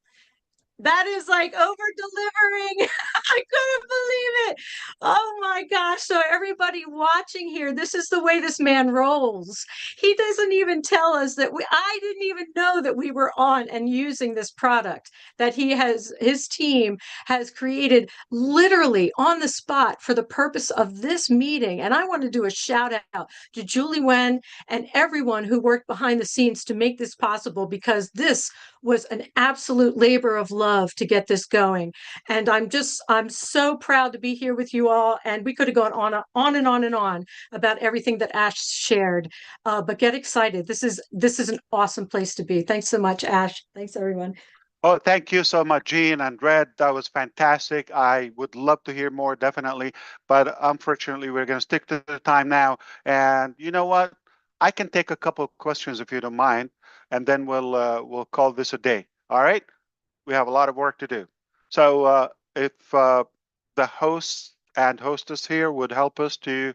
that is like over delivering. I couldn't believe it. Oh my gosh. So everybody watching here, this is the way this man rolls. He doesn't even tell us that I didn't even know that we were on and using this product that his team has created literally on the spot for the purpose of this meeting. And I want to do a shout out to Julie Wen and everyone who worked behind the scenes to make this possible, because this was an absolute labor of love to get this going. And I'm so proud to be here with you all. And we could have gone on and on and on about everything that Ash shared. But get excited. This is an awesome place to be. Thanks so much, Ash. Thanks, everyone. Oh, thank you so much, Jean and Red. That was fantastic. I would love to hear more, definitely. But unfortunately, we're going to stick to the time now. And you know what? I can take a couple of questions if you don't mind, and then we'll call this a day. All right? We have a lot of work to do. So if the host and hostess here would help us to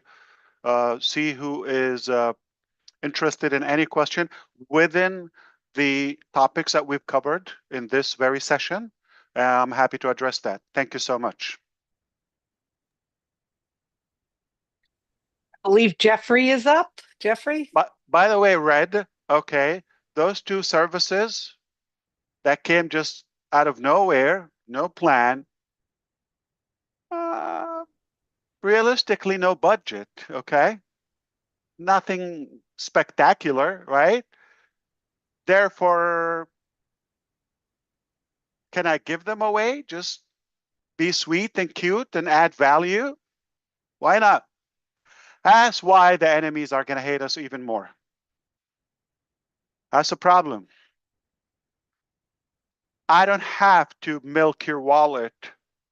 see who is interested in any question within the topics that we've covered in this very session, I'm happy to address that. Thank you so much. I believe Jeffrey is up. Jeffrey? But by the way, Red, okay, those two services that came just out of nowhere, no plan, realistically, no budget, okay? Nothing spectacular, right? Therefore, can I give them away? Just be sweet and cute and add value? Why not? That's why the enemies are going to hate us even more. That's a problem. I don't have to milk your wallet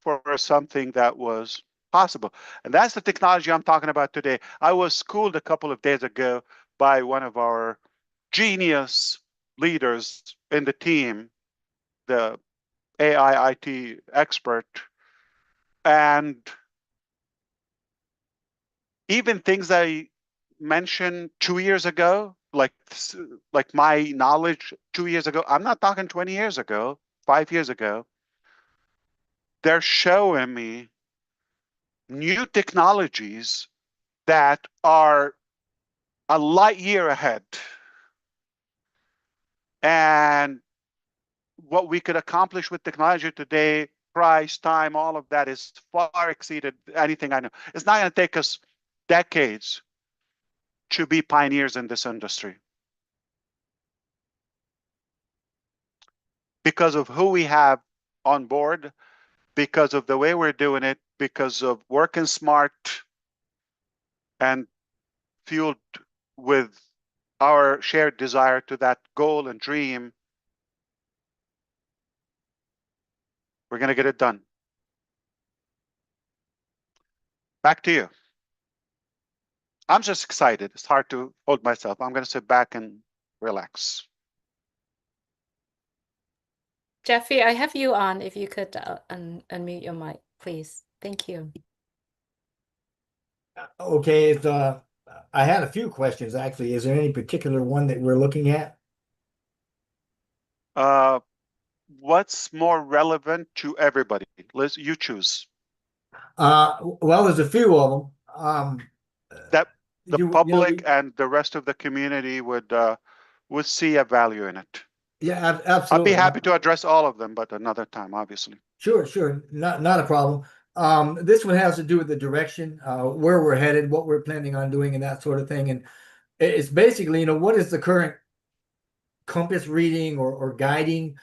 for something that was possible. And that's the technology I'm talking about today. I was schooled a couple of days ago by one of our genius leaders in the team, the AI IT expert. And even things I mentioned 2 years ago, like my knowledge 2 years ago, I'm not talking 20 years ago, 5 years ago, they're showing me new technologies that are a light year ahead. And what we could accomplish with technology today, price, time, all of that is far exceeded anything I know. It's not going to take us decades to be pioneers in this industry, because of who we have on board, because of the way we're doing it, because of working smart and fueled with our shared desire to that goal and dream, we're going to get it done. Back to you. I'm just excited. It's hard to hold myself. I'm going to sit back and relax. Jeffrey, I have you on. If you could unmute your mic, please. Thank you. Okay, I had a few questions actually. Is there any particular one that we're looking at? What's more relevant to everybody? Liz, you choose. Well, there's a few of them. That the you know, public and the rest of the community would see a value in it. Yeah, I'd absolutely. be happy to address all of them, but another time, obviously. Sure. Not a problem. This one has to do with the direction, where we're headed, what we're planning on doing, and that sort of thing. And it's basically, what is the current compass reading or guiding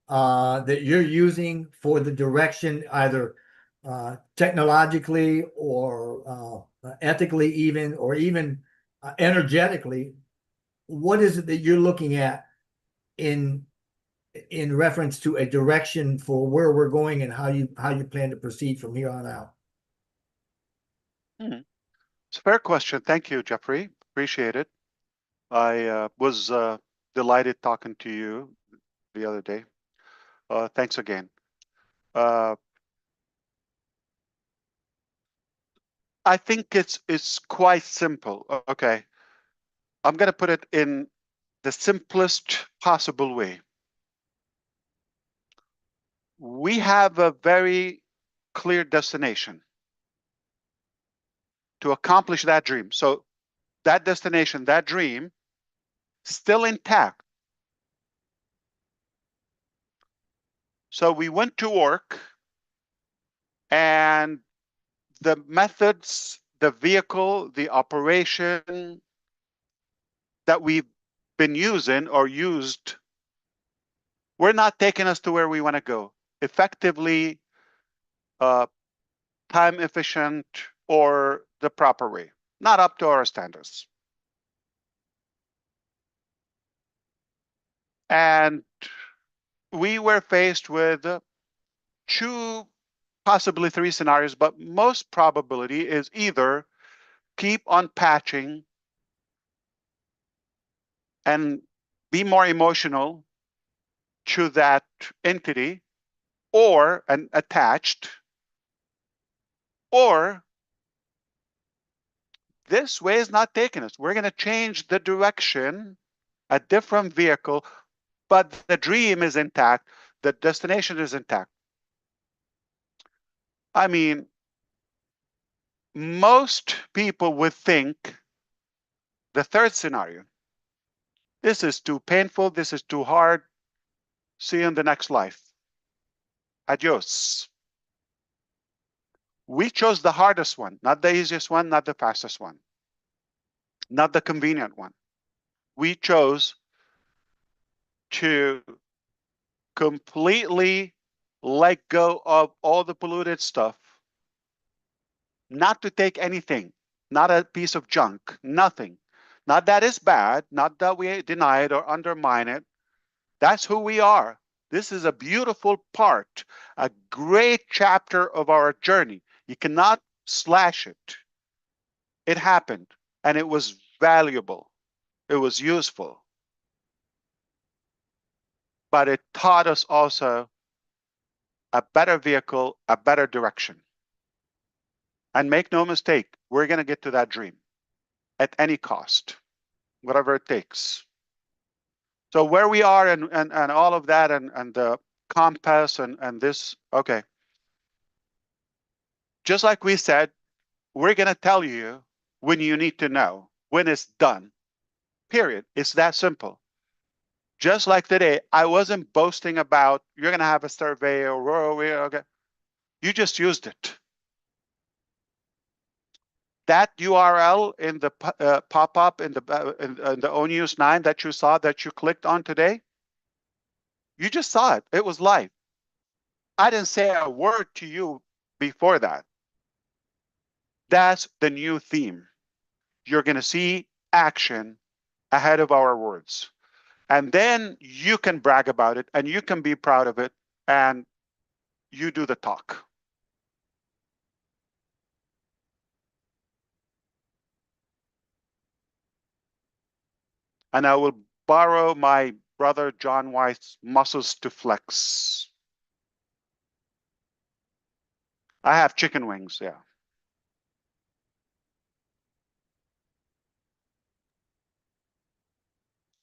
that you're using for the direction, either technologically or ethically, even, or even energetically? What is it that you're looking at in reference to a direction for where we're going and how you plan to proceed from here on out? It's a fair question. Thank you, Jeffrey. Appreciate it. I was delighted talking to you the other day. Thanks again. I think it's quite simple. Okay. I'm going to put it in the simplest possible way. We have a very clear destination to accomplish that dream. So that destination, that dream, still intact. So we went to work, and the methods, the vehicle, the operation that we've been using or used, we're not taking us to where we want to go effectively, time efficient, or the proper way, not up to our standards. And we were faced with two, possibly three scenarios, but most probability is either keep on patching and be more emotional to that entity or and attached, or this way is not taking us. We're going to change the direction, a different vehicle, but the dream is intact, the destination is intact. I mean, most people would think the third scenario, this is too painful, this is too hard, see you in the next life. Adios. We chose the hardest one, not the easiest one, not the fastest one, not the convenient one. We chose to completely let go of all the polluted stuff, not to take anything, not a piece of junk, nothing. Not that it's bad, not that we deny it or undermine it. That's who we are. This is a beautiful part, a great chapter of our journey. You cannot slash it. It happened, and it was valuable. It was useful. But it taught us also a better vehicle, a better direction. And make no mistake, we're going to get to that dream at any cost, whatever it takes. So where we are and all of that and the compass and this, okay. Just like we said, we're going to tell you when you need to know, when it's done, period. It's that simple. Just like today, I wasn't boasting about you're going to have a survey or okay. You just used it. That URL in the pop-up in the ONews 9 that you saw, that you clicked on today, you just saw it. It was live. I didn't say a word to you before that. That's the new theme. You're going to see action ahead of our words. And then you can brag about it and you can be proud of it and you do the talk. And I will borrow my brother John White's muscles to flex. I have chicken wings, yeah.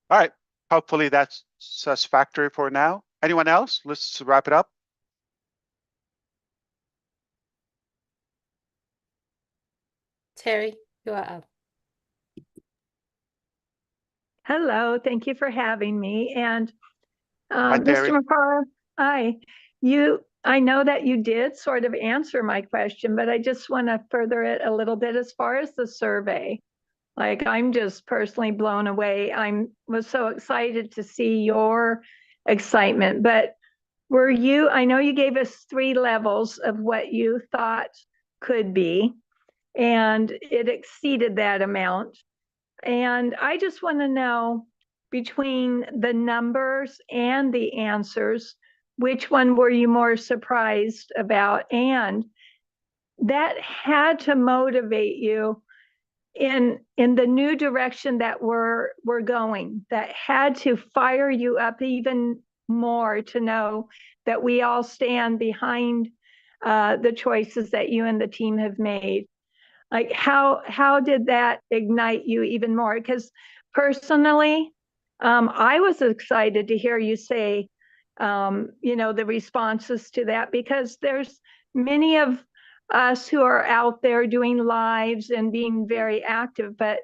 All right, hopefully that's satisfactory for now. Anyone else? Let's wrap it up. Terry, you are up. Hello, thank you for having me. And Hi, Terry. Mr. Mufareh, hi. I know that you did sort of answer my question, but I just want to further it a little bit as far as the survey. Like, I'm just personally blown away. Was so excited to see your excitement, but I know you gave us 3 levels of what you thought could be, and it exceeded that amount. And I just want to know, between the numbers and the answers, which one were you more surprised about? And that had to motivate you in the new direction that we're going. That had to fire you up even more to know that we all stand behind the choices that you and the team have made. Like, how did that ignite you even more? Because personally, I was excited to hear you say, the responses to that, because there's many of us who are out there doing lives and being very active, but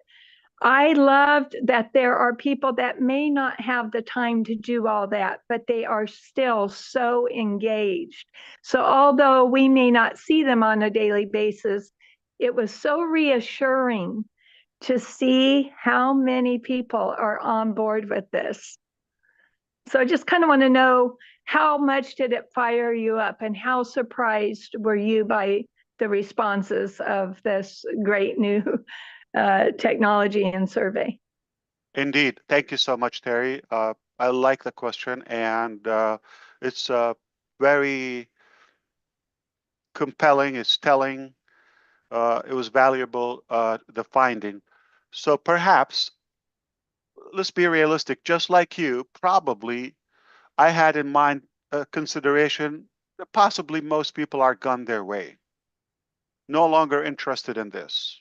I loved that there are people that may not have the time to do all that, but they are still so engaged. So although we may not see them on a daily basis, it was so reassuring to see how many people are on board with this. So I just kind of want to know, how much did it fire you up, and how surprised were you by the responses of this great new technology and survey? Indeed. Thank you so much, Terry. I like the question, and it's very compelling. It's telling. It was valuable, the finding. So perhaps, let's be realistic. Just like you, probably I had in mind a consideration that possibly most people are gone their way, no longer interested in this,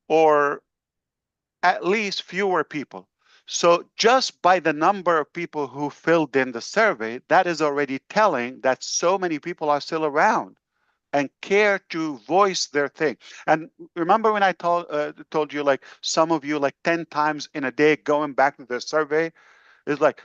or at least fewer people. So just by the number of people who filled in the survey, that is already telling that so many people are still around and care to voice their thing. And remember when I told you, like, some of you, like 10 times in a day going back to the survey, is like,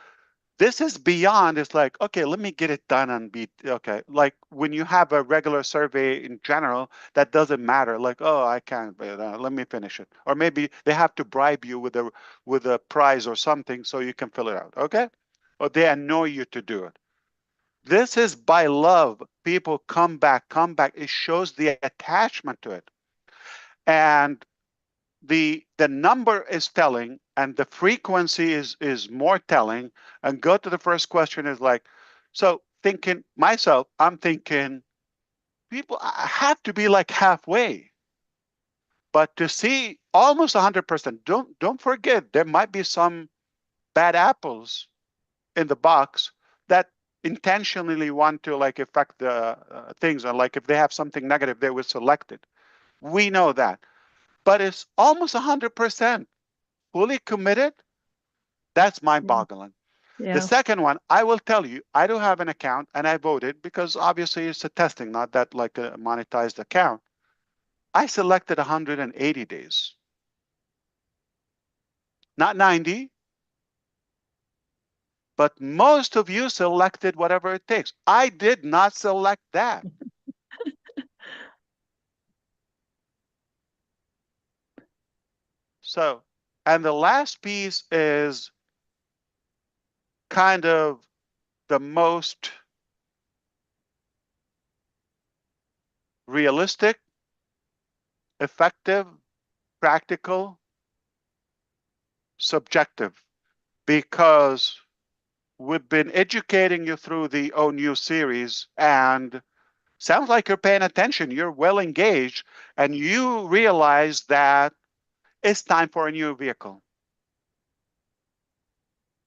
this is beyond. It's like, okay, let me get it done and be okay. Like when you have a regular survey in general, that doesn't matter. Like, oh, I can't, let me finish it. Or maybe they have to bribe you with a prize or something so you can fill it out. Okay, or they annoy you to do it. This is by love. People come back. It shows the attachment to it, and the number is telling, and the frequency is more telling. And go to the first question is like, so thinking myself, I'm thinking people have to be like halfway, but to see almost 100%, don't forget there might be some bad apples in the box that intentionally want to like affect the things, or like if they have something negative they will select it. We know that, but it's almost 100% fully committed. That's mind-boggling. Yeah. The second one, I will tell you, I do have an account and I voted because obviously it's a testing, not that like a monetized account. I selected 180 days, not 90, but most of you selected whatever it takes. I did not select that. So, and the last piece is kind of the most realistic, effective, practical. subjective because we've been educating you through the O New series, and sounds like you're paying attention. You're well engaged, and you realize that it's time for a new vehicle.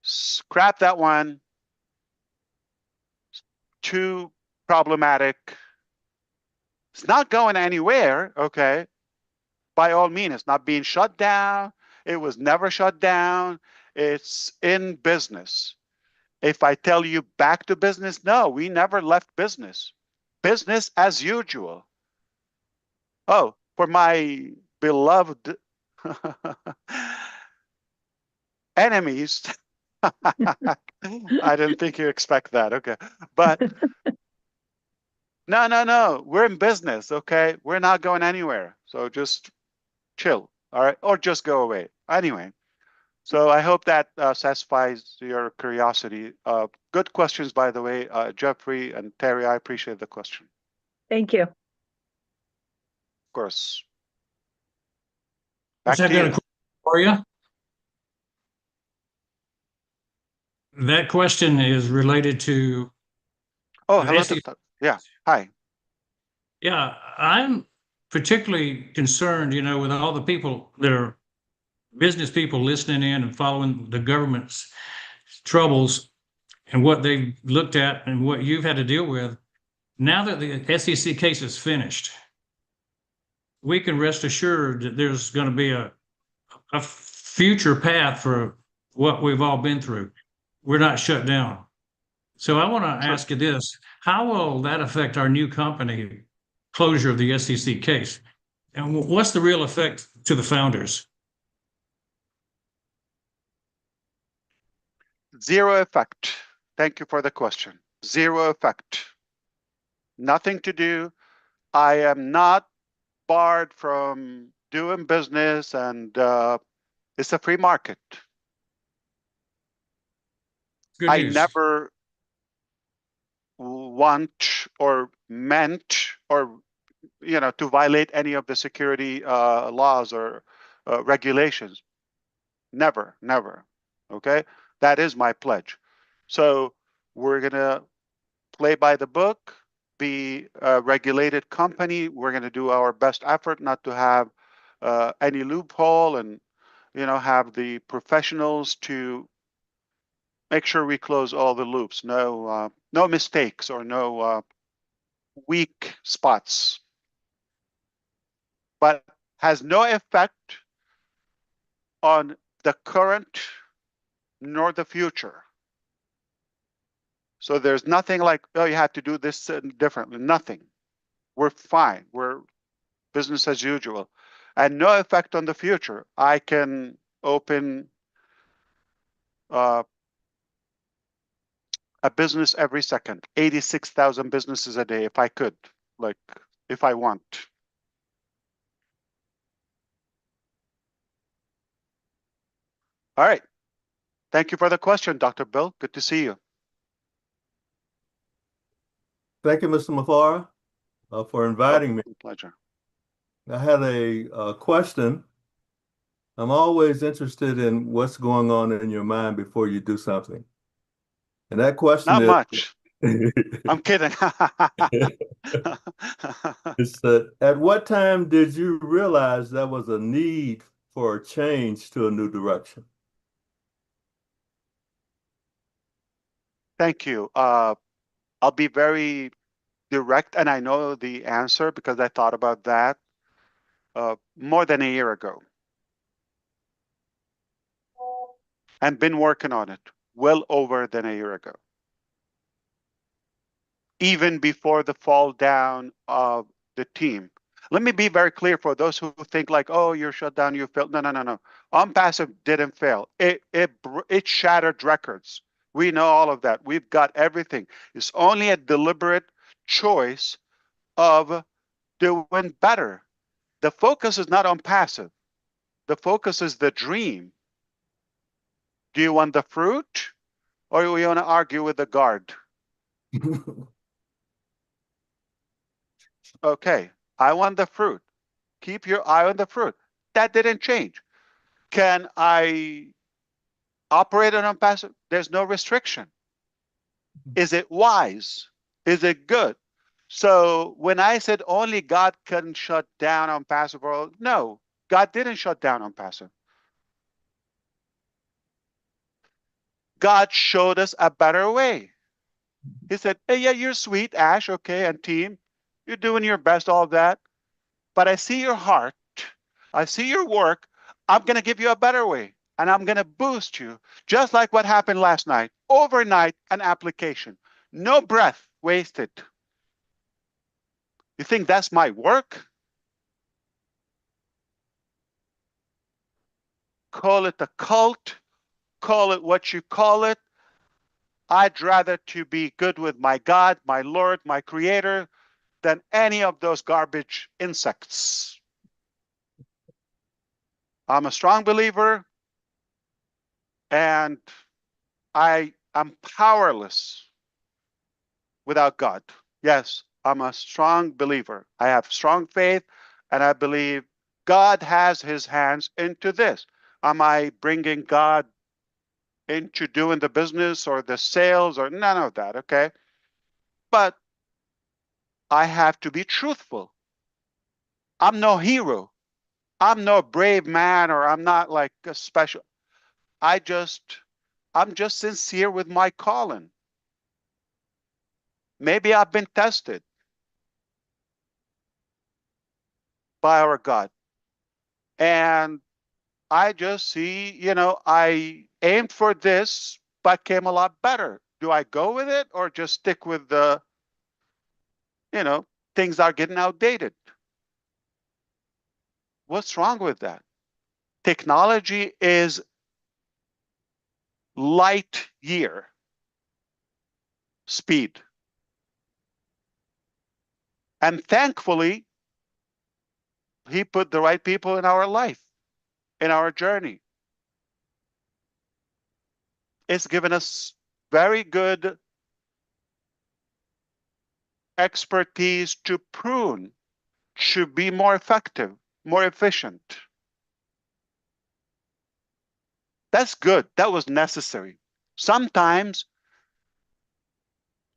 Scrap that one. Too problematic. It's not going anywhere, okay? By all means, it's not being shut down. It was never shut down. It's in business. If I tell you back to business, no, we never left business. Business as usual. Oh, for my beloved enemies, I didn't think you expect that. Okay. But no, we're in business. Okay. We're not going anywhere. So just chill. All right. Or just go away. Anyway. So I hope that satisfies your curiosity. Good questions, by the way, Jeffrey and Terry. I appreciate the question. Thank you. Of course. Back I've to got a you. question for you. That question is related to. Oh, the hello. SEC. Yeah. Hi. Yeah, I'm particularly concerned, with all the people that are business people listening in and following the government's troubles and what they've looked at and what you've had to deal with. Now that the SEC case is finished, we can rest assured that there's going to be a future path for what we've all been through. We're not shut down. So I want to ask you this: how will that affect our new company closure of the SEC case? And what's the real effect to the founders? Zero effect. Thank you for the question. Zero effect. Nothing to do. I am not barred from doing business, and it's a free market. Good I news. never want or meant or to violate any of the security laws or regulations. Never. Okay, that is my pledge. So we're gonna play by the book, be a regulated company. We're gonna do our best effort not to have any loophole, and have the professionals to make sure we close all the loops. No mistakes or no weak spots. But has no effect on the current nor the future. So there's nothing like, oh, you have to do this differently. Nothing. We're fine. We're business as usual. And no effect on the future. I can open a business every second, 86,000 businesses a day if I could, if I want. All right. Thank you for the question, Dr. Bill. Good to see you. Thank you, Mr. Mufareh, for inviting me. Pleasure. I had a question. I'm always interested in what's going on in your mind before you do something. And that question Not is... much. I'm kidding. It's at what time did you realize there was a need for a change to a new direction? Thank you. I'll be very direct, and I know the answer because I thought about that more than a year ago and been working on it well over than a year ago. Even before the fall down of the team. Let me be very clear for those who think like, oh, you're shut down, you failed. No. OnPassive didn't fail. It shattered records. We know all of that. We've got everything. It's only a deliberate choice of doing better. The focus is not on passive. The focus is the dream. Do you want the fruit, or do you want to argue with the guard? Okay, I want the fruit. Keep your eye on the fruit. That didn't change. Can I operate on unpassive? There's no restriction. Is it wise? Is it good? So when I said only God can shut down unpassive world, no, God didn't shut down unpassive. God showed us a better way. He said, hey, yeah, you're sweet, Ash, okay, and team. You're doing your best, all of that. But I see your heart. I see your work. I'm going to give you a better way. And I'm going to boost you. Just like what happened last night. Overnight, an application. No breath wasted. You think that's my work? Call it a cult. Call it what you call it. I'd rather to be good with my God, my Lord, my Creator, than any of those garbage insects. I'm a strong believer, and I am powerless without God. Yes, I'm a strong believer. I have strong faith, and I believe God has his hands into this. Am I bringing God into doing the business or the sales or none of that, okay? But I have to be truthful. I'm no hero. I'm no brave man, or I'm not like a special. I'm just sincere with my calling. Maybe I've been tested by our God. And I just see, I aimed for this, but came a lot better. Do I go with it or just stick with the, things are getting outdated? What's wrong with that? Technology is light year speed. And thankfully, he put the right people in our life, in our journey. It's given us very good expertise to prune, to be more effective, more efficient. That's good. That was necessary. Sometimes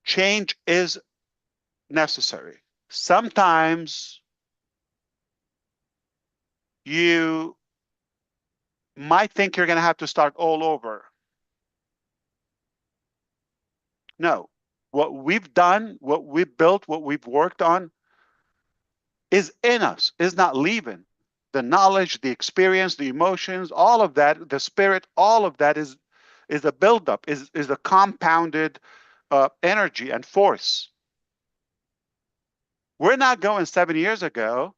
change is necessary. Sometimes you might think you're going to have to start all over. No. What we've done, what we've built, what we've worked on is in us, is not leaving. The knowledge, the experience, the emotions, all of that, the spirit, all of that is a buildup, is a compounded energy and force. We're not going 7 years ago.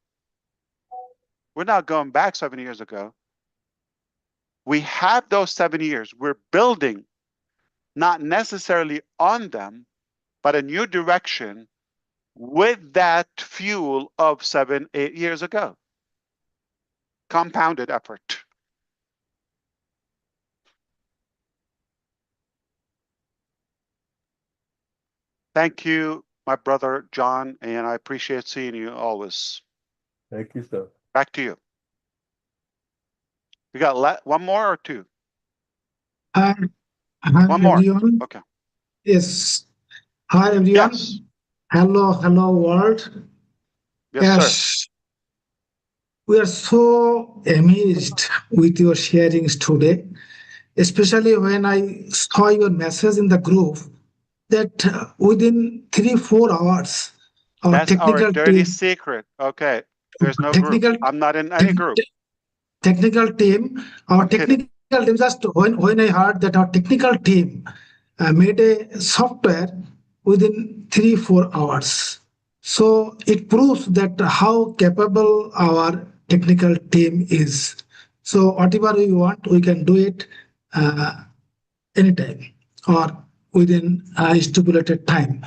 We're not going back 7 years ago. We have those 7 years. We're building, not necessarily on them, but a new direction with that fuel of 7, 8 years ago. Compounded effort. Thank you, my brother John, and I appreciate seeing you always. Thank you, sir. Back to you. We got one more or two? Hi, One more. everyone. Okay. Yes. Hi, everyone. Yes. Hello, world. Yes, sir. We are so amazed with your sharings today, especially when I saw your message in the group that within 3-4 hours, our That's our technical dirty team, secret. Okay. There's no group. I'm not in any group. technical team, our technical team, just when I heard that our technical team made a software within 3-4 hours. So it proves that how capable our technical team is. So whatever we want, we can do it anytime or within a stipulated time.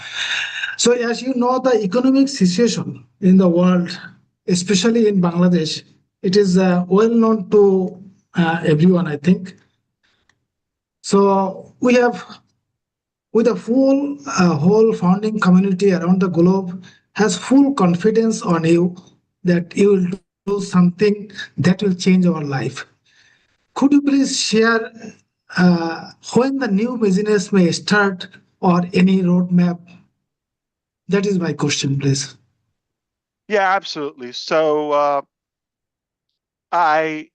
So as you know, the economic situation in the world, especially in Bangladesh, it is well known to everyone, I think. So we have, with the whole founding community around the globe has full confidence on you that you will do something that will change our life. Could you please share when the new business may start or any roadmap? That is my question, please. Yeah, absolutely. So I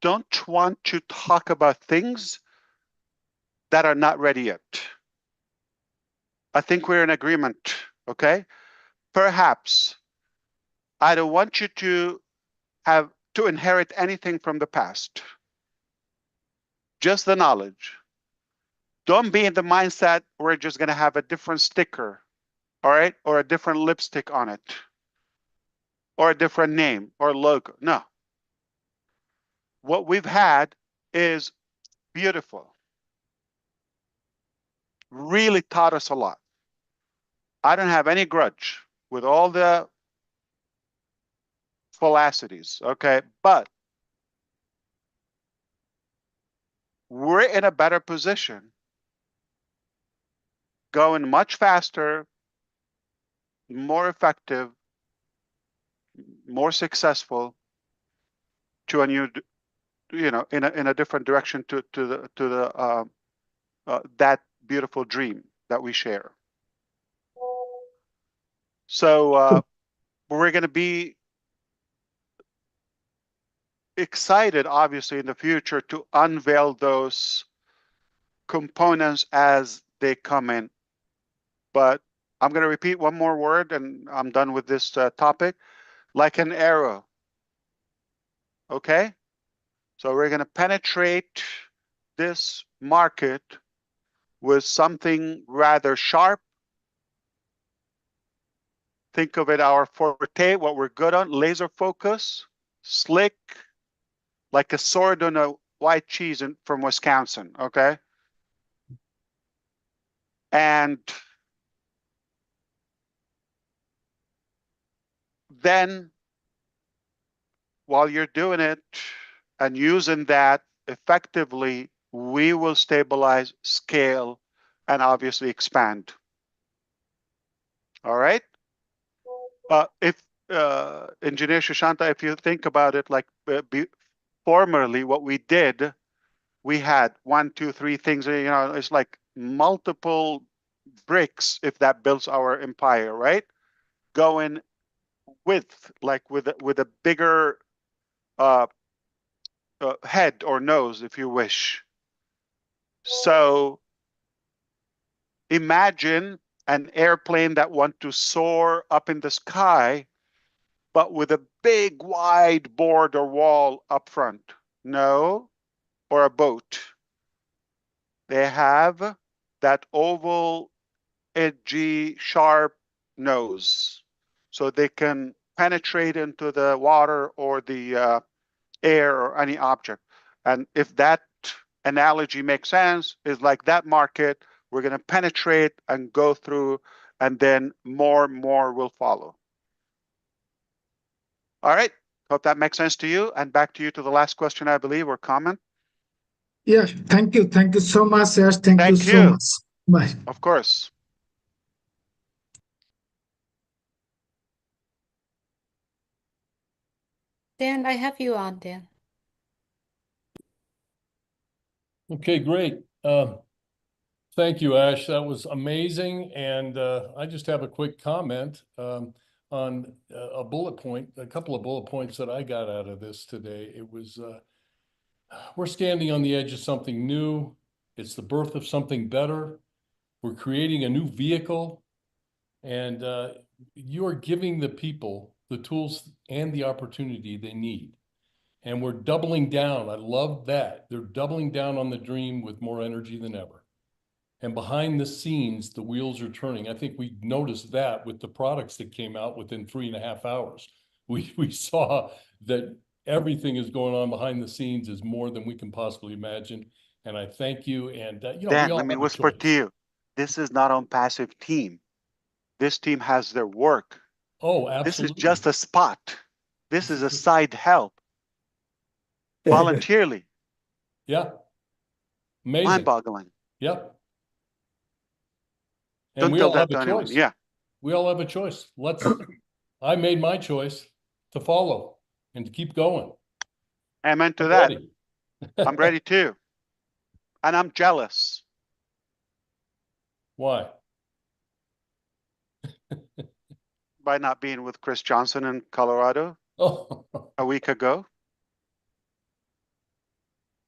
don't want to talk about things that are not ready yet. I think we're in agreement, okay? Perhaps I don't want you to have to inherit anything from the past, just the knowledge. Don't be in the mindset we're just going to have a different sticker, all right, or a different lipstick on it, or a different name or logo. No. What we've had is beautiful. Really taught us a lot. I don't have any grudge with all the falsities, okay? But we're in a better position, going much faster, more effective, more successful to a new, in a different direction to the that beautiful dream that we share. So we're going to be excited, obviously, in the future to unveil those components as they come in. But I'm going to repeat one more word and I'm done with this topic. Like an arrow. Okay? So we're going to penetrate this market with something rather sharp. Think of it our forte, what we're good on, laser focus, slick, like a sword on a white cheese from Wisconsin, okay? And then while you're doing it and using that effectively, we will stabilize, scale, and obviously expand. All right? If Engineer Shashanta, if you think about it, like formerly what we did, we had 1, 2, 3 things, it's like multiple bricks if that builds our empire, right? Going with a bigger head or nose, if you wish. So imagine an airplane that wants to soar up in the sky, but with a big wide board or wall up front. No, or a boat. They have that oval, edgy, sharp nose, so they can penetrate into the water or the air or any object. And if that analogy makes sense, is like that market, we're going to penetrate and go through, and then more will follow. All right. Hope that makes sense to you. And back to you to the last question, I believe, or comment. Yeah, thank you. Thank you so much, Ash. Thank you so much. Bye. Of course. Dan, I have you on, Dan. Okay, great. Thank you, Ash. That was amazing. And I just have a quick comment on a bullet point, a couple of bullet points that I got out of this today. It was, we're standing on the edge of something new. It's the birth of something better. We're creating a new vehicle. And you are giving the people the tools and the opportunity they need. And we're doubling down. I love that. They're doubling down on the dream with more energy than ever. And behind the scenes, the wheels are turning. I think we noticed that with the products that came out within 3.5 hours. We saw that everything is going on behind the scenes is more than we can possibly imagine. And I thank you. And Dan, let me whisper to you. This is not on passive team. This team has their work. Oh, absolutely. This is just a spot. This is a side help. Voluntarily. Yeah. Amazing. Mind-boggling. Yep. And Don't we tell all that have to a anyone. choice. Yeah. We all have a choice. I made my choice to follow and to keep going. Amen to I'm that. ready. I'm ready too. and I'm jealous. Why? By not being with Chris Johnson in Colorado Oh, a week ago.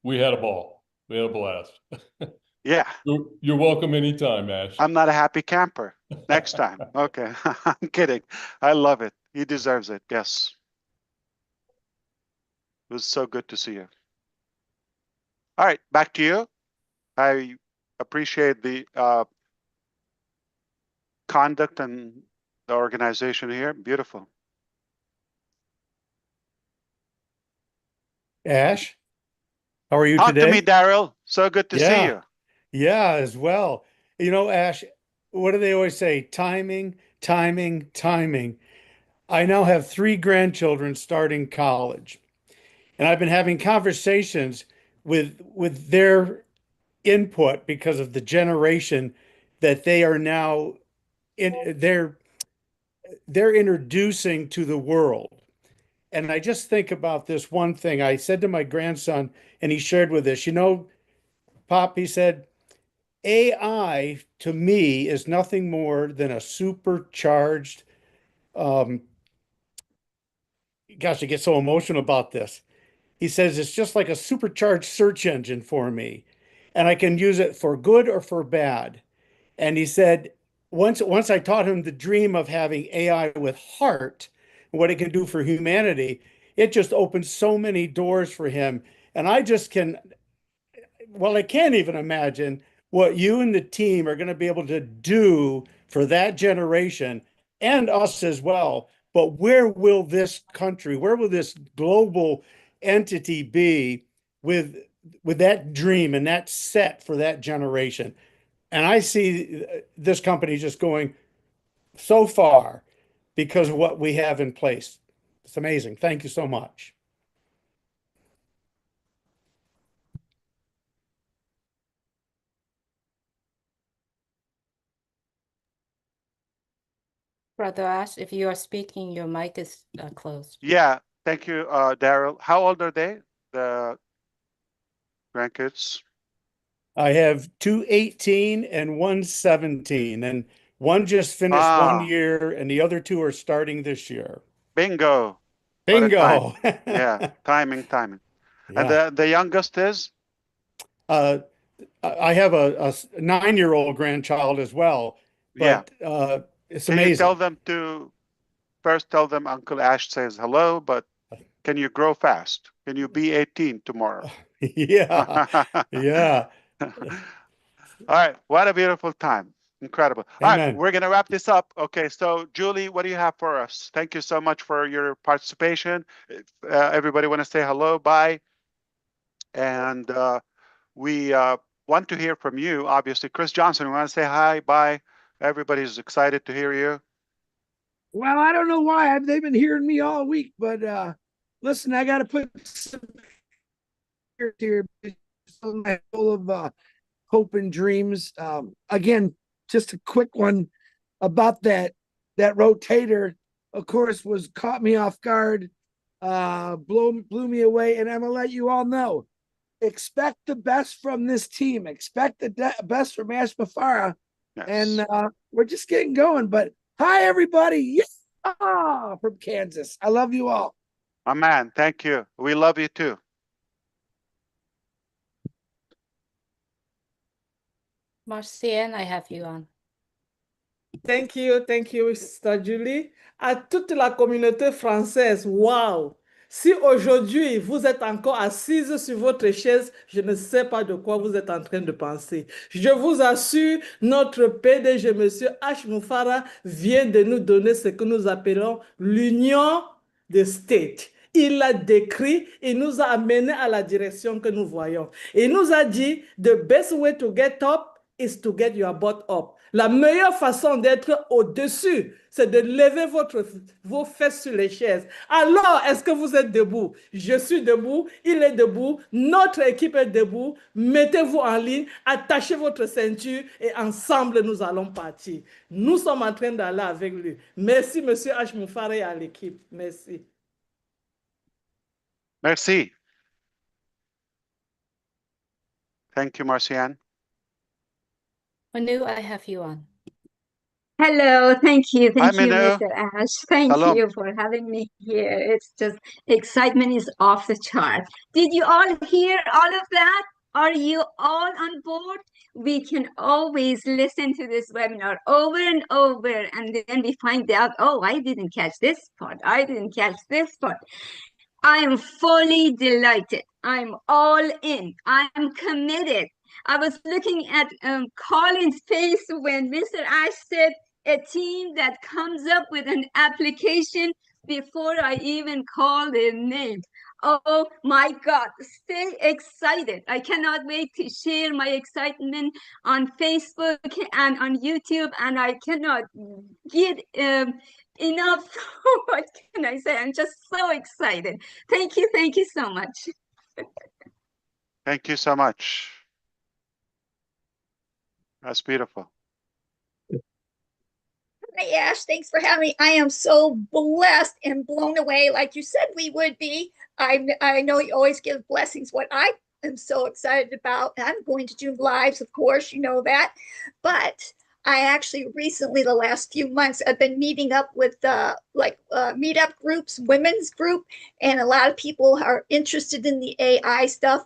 we had a ball. We had a blast. Yeah. You're welcome anytime, Ash. I'm not a happy camper. Next time. Okay. I'm kidding. I love it. He deserves it. Yes. It was so good to see you. All right, back to you. I appreciate the conduct and the organization here. Beautiful. Ash, how are you Talk today? to me, Daryl. So good to see you. Yeah, as well. You know, Ash, what do they always say? Timing, timing, timing. I now have 3 grandchildren starting college, and I've been having conversations with their input because of the generation that they are now in they're introducing to the world. And I just think about this one thing. I said to my grandson, and he shared with us, you know, Pop, he said, AI to me is nothing more than a supercharged, um, gosh, I get so emotional about this. He says it's just like a supercharged search engine for me, and I can use it for good or for bad. And he said, once I taught him the dream of having AI with heart, and what it can do for humanity, it just opened so many doors for him. And I just can, well, I can't even imagine what you and the team are going to be able to do for that generation and us as well. But where will this country, where will this global entity be with that dream and that set for that generation? And I see this company just going so far because of what we have in place. It's amazing. Thank you so much. Brother Ash, if you are speaking, your mic is closed. Yeah. Thank you, Daryl. How old are they? The grandkids? I have 2 18 and 1 17, and one just finished 1 year, and the other 2 are starting this year. Bingo. Bingo. Yeah, timing. And Yeah. the youngest is? I have a 9-year-old grandchild as well, but it's Can you amazing. tell them to first tell them Uncle Ash says hello, but can you grow fast? Can you be 18 tomorrow? Yeah. Yeah. All right. What a beautiful time. Incredible. All right. Amen. We're going to wrap this up. Okay. So, Julie, what do you have for us? Thank you so much for your participation. Everybody want to say hello, bye. And we want to hear from you, obviously. Chris Johnson, we want to say hi, bye. Everybody's excited to hear you. Well, I don't know why they've been hearing me all week, but listen, I got to put some here full of hope and dreams. Again, just a quick one about that rotator. Of course, was caught me off guard, blew me away, and I'm gonna let you all know. Expect the best from this team. Expect the best from Ash Mufareh, and we're just getting going. But hi, everybody! Yeah, from Kansas. I love you all. My man, thank you. We love you too. Marcienne, I have you on. Thank you, Sister Julie. À toute la communauté française, wow! Si aujourd'hui vous êtes encore assise sur votre chaise, je ne sais pas de quoi vous êtes en train de penser. Je vous assure, notre PDG, Monsieur Ash Mufareh, vient de nous donner ce que nous appelons l'union des States. Il l'a décrit et nous a amené à la direction que nous voyons. Et il nous a dit, the best way to get up is to get your butt up. La meilleure façon d'être au-dessus, c'est de lever vos fesses sur les chaises. Alors, est-ce que vous êtes debout? Je suis debout, il est debout, notre équipe est debout. Mettez-vous en ligne, attachez votre ceinture et ensemble, nous allons partir. Nous sommes en train d'aller avec lui. Merci, Monsieur Ash Mufareh et à l'équipe. Merci. Merci. Thank you, Marcianne. Manu, I have you on. Hello, thank you, Hi, Mr. Ash. Thank Shalom. you for having me here. It's just excitement is off the chart. Did you all hear all of that? Are you all on board? We can always listen to this webinar over and over, and then we find out, oh, I didn't catch this part. I didn't catch this part. I am fully delighted. I'm all in. I'm committed. I was looking at Colin's face when Mr. Ash said a team that comes up with an application before I even call their name. Oh my God, stay excited. I cannot wait to share my excitement on Facebook and on YouTube, and I cannot get enough. What can I say? I'm just so excited. Thank you so much. Thank you so much. That's beautiful. Hi, Ash. Thanks for having me. I am so blessed and blown away, like you said we would be. I know you always give blessings. What I am so excited about, I'm going to do lives, of course, you know that. But I actually recently, the last few months, I've been meeting up with meetup groups, women's group, and a lot of people are interested in the AI stuff.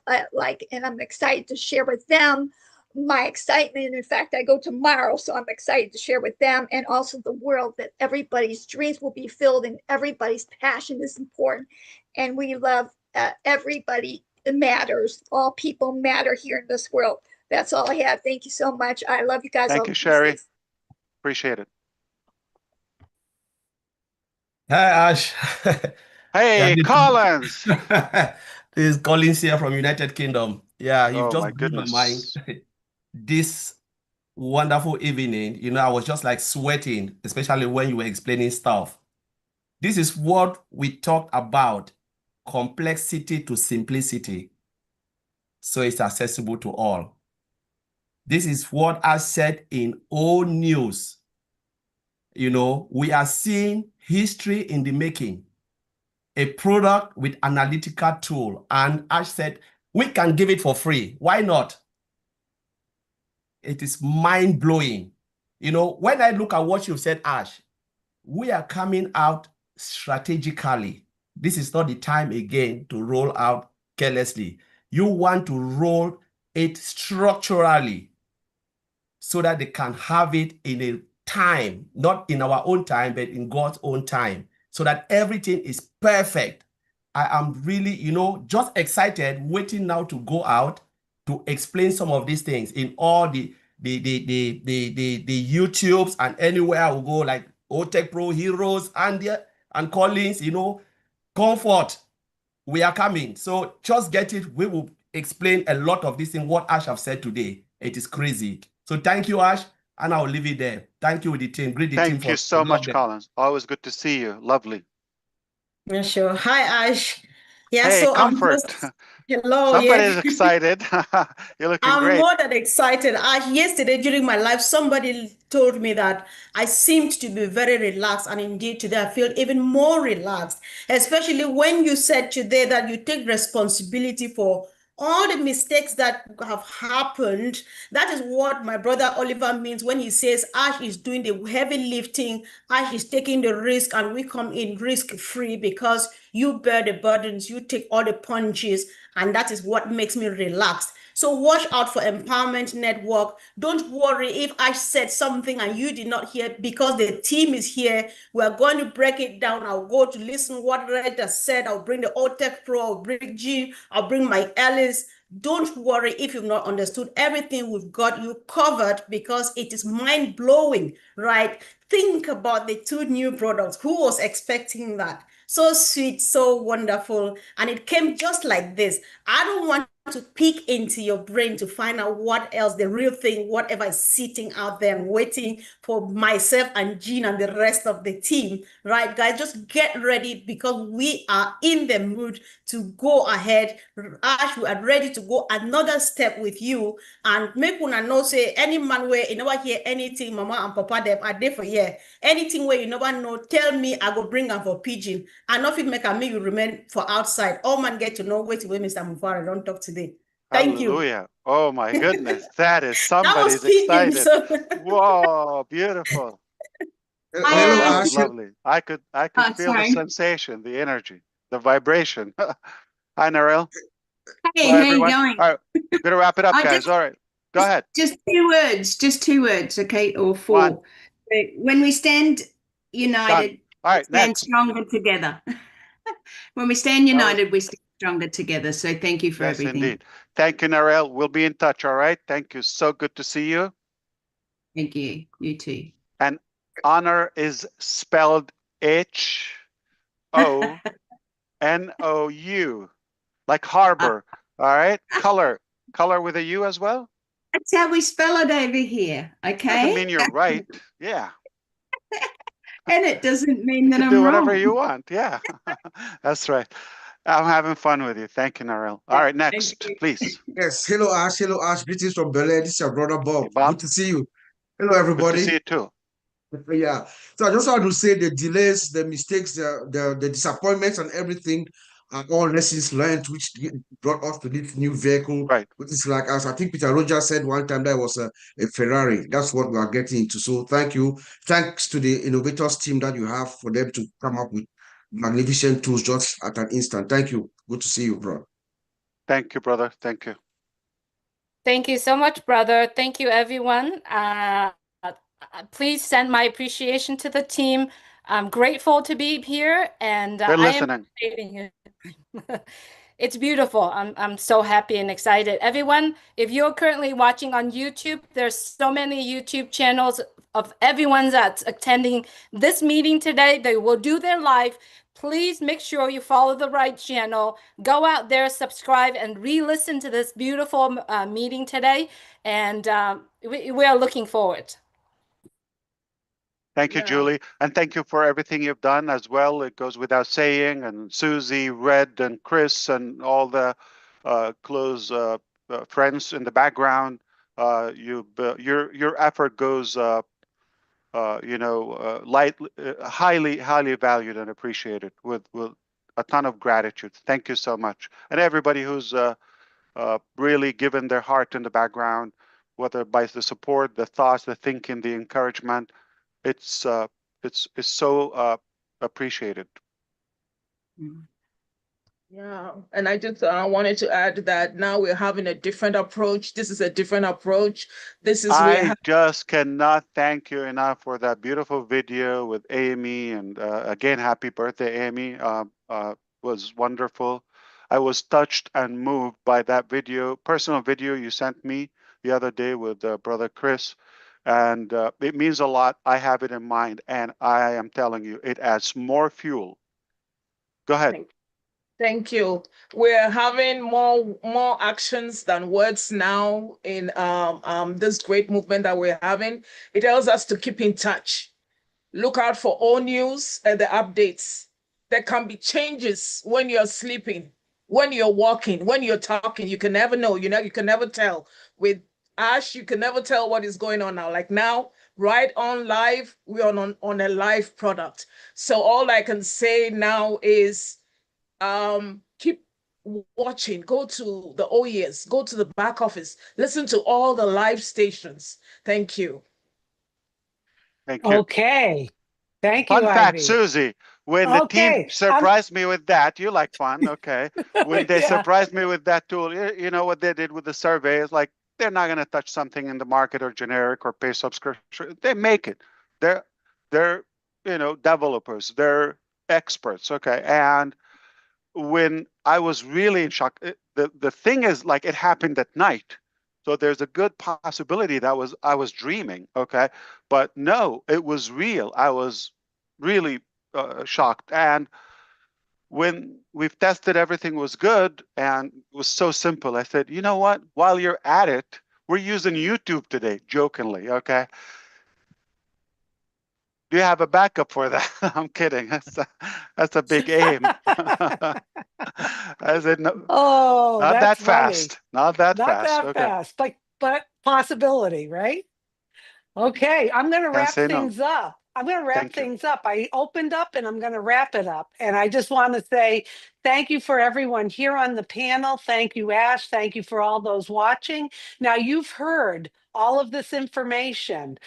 And I'm excited to share with them my excitement. In fact, I go tomorrow, so I'm excited to share with them and also the world that everybody's dreams will be filled and everybody's passion is important. And we love everybody matters. All people matter here in this world. That's all I have. Thank you so much. I love you guys. Thank you, Sherry. Appreciate it. Hi, Ash. Hey, Collins. This is Collins here from United Kingdom. Yeah, you've Oh, just my blew my mind. goodness. This wonderful evening, you know, I was just like sweating, especially when you were explaining stuff. This is what we talked about, complexity to simplicity, so it's accessible to all. This is what I said in O News. You know, we are seeing history in the making, a product with analytical tool. And Ash said, we can give it for free. Why not? It is mind-blowing. You know, when I look at what you've said, Ash, we are coming out strategically. This is not the time again to roll out carelessly. You want to roll it structurally so that they can have it in a time, not in our own time, but in God's own time, so that everything is perfect. I am really, you know, just excited, waiting now to go out to explain some of these things in all the YouTubes and anywhere I will go, like O-Tech Pro Heroes and Collins, you know, comfort. We are coming. So just get it. We will explain a lot of this in what Ash have said today. It is crazy. So thank you, Ash, and I'll leave it there. Thank you with the team. Greet the team. Thank you so much, Collins. Always good to see you. Lovely. Yeah, sure. Hi, Ash. Yeah, hey, so Comfort. hello. Somebody Yeah. is excited. You're looking I'm great. more than excited. Yesterday during my life, somebody told me that I seemed to be very relaxed, and indeed today I feel even more relaxed, especially when you said today that you take responsibility for all the mistakes that have happened. That is what my brother Oliver means when he says Ash is doing the heavy lifting, Ash is taking the risk, and we come in risk-free because you bear the burdens, you take all the punches, and that is what makes me relaxed. So watch out for Empowerment Network. Don't worry if I said something and you did not hear, because the team is here. We're going to break it down. I'll go to listen what Red has said. I'll bring the O-Tech Pro, I'll bring G, I'll bring Mike Ellis. Don't worry if you've not understood everything. We've got you covered because it is mind-blowing, right? Think about the 2 new products. Who was expecting that? So sweet, so wonderful. And it came just like this. I don't want to peek into your brain to find out what else, the real thing, whatever is sitting out there and waiting for myself and Jean and the rest of the team, right, guys? Just get ready because we are in the mood to go ahead. Ash, we are ready to go another step with you and make una know say any man where you never hear anything, mama and papa them are there for here. Anything where you never know, tell me, I go bring them for pigeon. And nothing make a me you remain for outside. All man get to know wait till Mr. Mufareh don't talk today. Thank you. Hallelujah. Oh my goodness. That is That was somebody's speaking. excited. So Whoa, beautiful. I Oh, am. that was lovely. I could feel the Sorry. sensation, the energy, the vibration. Hi, Narelle. Hey, Bye, how you everyone. going? All right, we're gonna wrap it up, I guys. All right, go ahead. just 2 words, okay, or One, 4. When we stand done. united, All we right, stand next. stronger together. When we stand That was united, we stand stronger together. So thank you for yes, everything. indeed. Thank you, Narelle. We'll be in touch. All right. Thank you. So good to see you. Thank you. You too. And honor is spelled H-O-N-O-U, like harbor. All right. Color with a U as well. That's how we spell it over here, Doesn't okay? mean you're right. Yeah. And it doesn't mean You that can I'm do whatever wrong. you want. Yeah. That's right. I'm having fun with you. Thank you, Narelle. All right, next, please. Yes, hello Ash, greetings from Berlin. This is your brother Bob. Hey, Bob. Good to see you. Hello, Good to see everybody. you too. Yeah, so I just want to say the delays, the mistakes, the disappointments, and everything are all lessons learned, which brought us to this new vehicle. Right. Which is like, as I think Peter Rogers said one time, that was a Ferrari. That's what we are getting into. So thank you. Thanks to the innovators team that you have for them to come up with magnificent tools just at an instant. Thank you. Good to see you, bro. Thank you, brother. Thank you. Thank you so much, brother. Thank you, everyone. Please send my appreciation to the team. I'm grateful to be here, and They're I am listening. appreciating it. It's beautiful. I'm so happy and excited. Everyone, if you're currently watching on YouTube, there's so many YouTube channels of everyone that's attending this meeting today. They will do their live. Please make sure you follow the right channel. Go out there, subscribe, and re-listen to this beautiful meeting today. And we are looking forward. Thank you, Julie. And thank you for everything you've done as well. It goes without saying. And Susie, Red, and Chris, and all the close friends in the background. Your effort goes, highly valued and appreciated with a ton of gratitude. Thank you so much. And everybody who's really given their heart in the background, whether by the support, the thoughts, the thinking, the encouragement. It's so appreciated. Yeah, and I just wanted to add that now we're having a different approach. This is a different approach. This is I just cannot thank you enough for that beautiful video with Amy, and again, happy birthday, Amy. Was wonderful. I was touched and moved by that personal video you sent me the other day with brother Chris. And it means a lot. I have it in mind, and I am telling you, it adds more fuel. Go ahead. Thank you. We're having more actions than words now in this great movement that we're having. It tells us to keep in touch. Look out for all news and the updates. There can be changes when you're sleeping, when you're walking, when you're talking. You can never know. You can never tell. With Ash, you can never tell what is going on now. Like now, right on live, we're on a live product. So all I can say now is keep watching. Go to the OES, go to the back office, listen to all the live stations. Thank you. Thank you. Okay. Thank you, Fun fact, Ivy. Susie, when the team surprised me with that, you like fun, okay. When they surprised me with that tool, you know what they did with the survey is like, they're not going to touch something in the market or generic or pay subscription. They make it. They're developers. They're experts, okay. And when I was really in shock, the thing is, like, it happened at night. So there's a good possibility that I was dreaming, okay? But no, it was real. I was really shocked. And when we've tested, everything was good and it was so simple. I said, you know what? While you're at it, we're using YouTube today, jokingly, okay? Do you have a backup for that? I'm kidding. That's a big aim. I said, no, not that fast. Not that fast. Okay. Fast, but possibility, right? Okay, I'm going to wrap Can't say no. things up. I'm going to wrap Thank you. things up. I opened up and I'm going to wrap it up. And I just want to say thank you for everyone here on the panel. Thank you, Ash. Thank you for all those watching. Now, you've heard all of this information.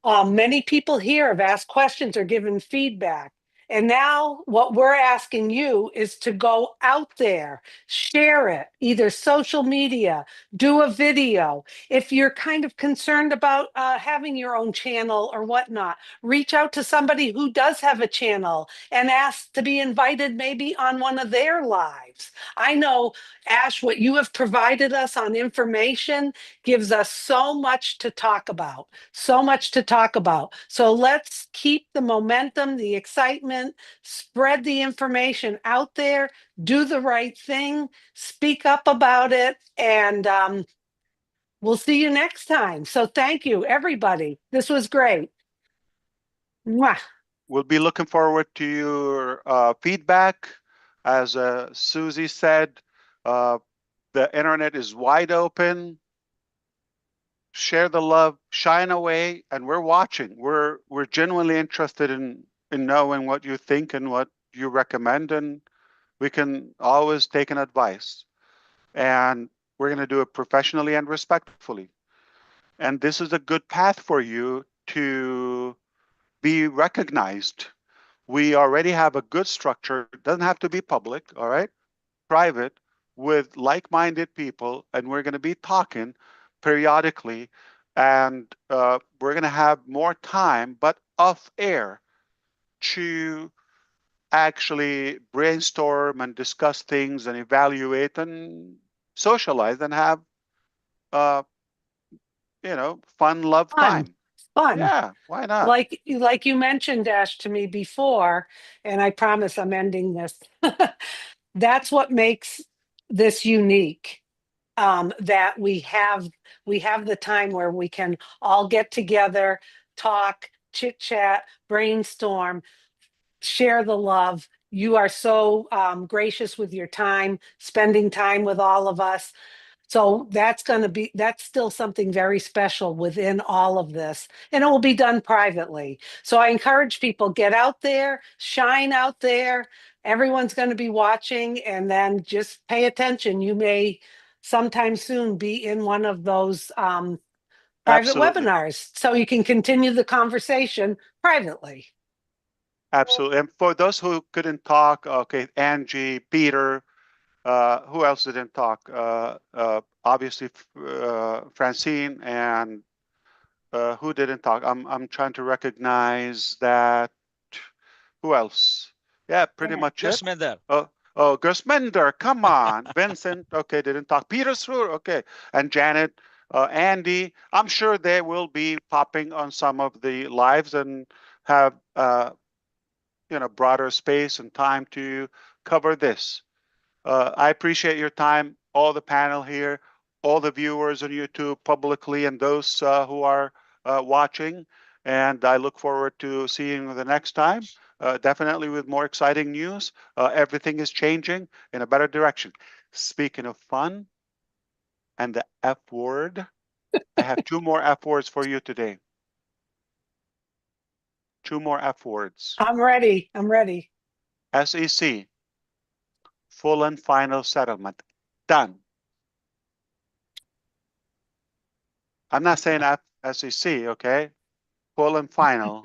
Many people here have asked questions or given feedback. And now what we're asking you is to go out there, share it, either social media, do a video. If you're kind of concerned about having your own channel or whatnot, reach out to somebody who does have a channel and ask to be invited maybe on one of their lives. I know, Ash, what you have provided us on information gives us so much to talk about, so much to talk about. So let's keep the momentum, the excitement, spread the information out there, do the right thing, speak up about it, and we'll see you next time. So thank you, everybody. This was great. Mwah. We'll be looking forward to your feedback. As Susie said, the internet is wide open. Share the love, shine away, and we're watching. We're genuinely interested in knowing what you think and what you recommend, and we can always take an advice. And we're going to do it professionally and respectfully. And this is a good path for you to be recognized. We already have a good structure. It doesn't have to be public, all right? Private, with like-minded people, and we're going to be talking periodically, and we're going to have more time, but off air, to actually brainstorm and discuss things and evaluate and socialize and have fun love time. Fun. Yeah, why not? Like you mentioned, Ash, to me before, and I promise I'm ending this. That's what makes this unique. That we have the time where we can all get together, talk, chit chat, brainstorm, share the love. You are so gracious with your time, spending time with all of us. So that's still something very special within all of this, and it will be done privately. So I encourage people, get out there, shine out there. Everyone's going to be watching, and then just pay attention. You may sometime soon be in one of those private Absolutely. webinars, so you can continue the conversation privately. Absolutely. And for those who couldn't talk, okay, Angie, Peter, who else didn't talk? Obviously, Francine, and who didn't talk? I'm trying to recognize that. Who else? Yeah, pretty much it. Gersmender. Oh, Gersmender, come on. Vincent, okay, didn't talk. Peter Sroor, okay, and Janet, Andy. I'm sure they will be popping on some of the lives and have broader space and time to cover this. I appreciate your time, all the panel here, all the viewers on YouTube publicly, and those who are watching. And I look forward to seeing you the next time, definitely with more exciting news. Everything is changing in a better direction. Speaking of fun and the F word, I have 2 more F words for you today. 2 more F words. I'm ready. SEC. Full and final settlement. Done. I'm not saying SEC, okay? Full and final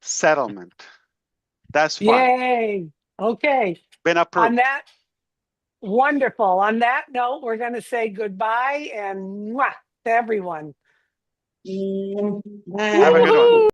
settlement. That's fun. Yay. Okay. Been approved. On that, wonderful. On that note, we're going to say goodbye and mwah to everyone. Have a good one.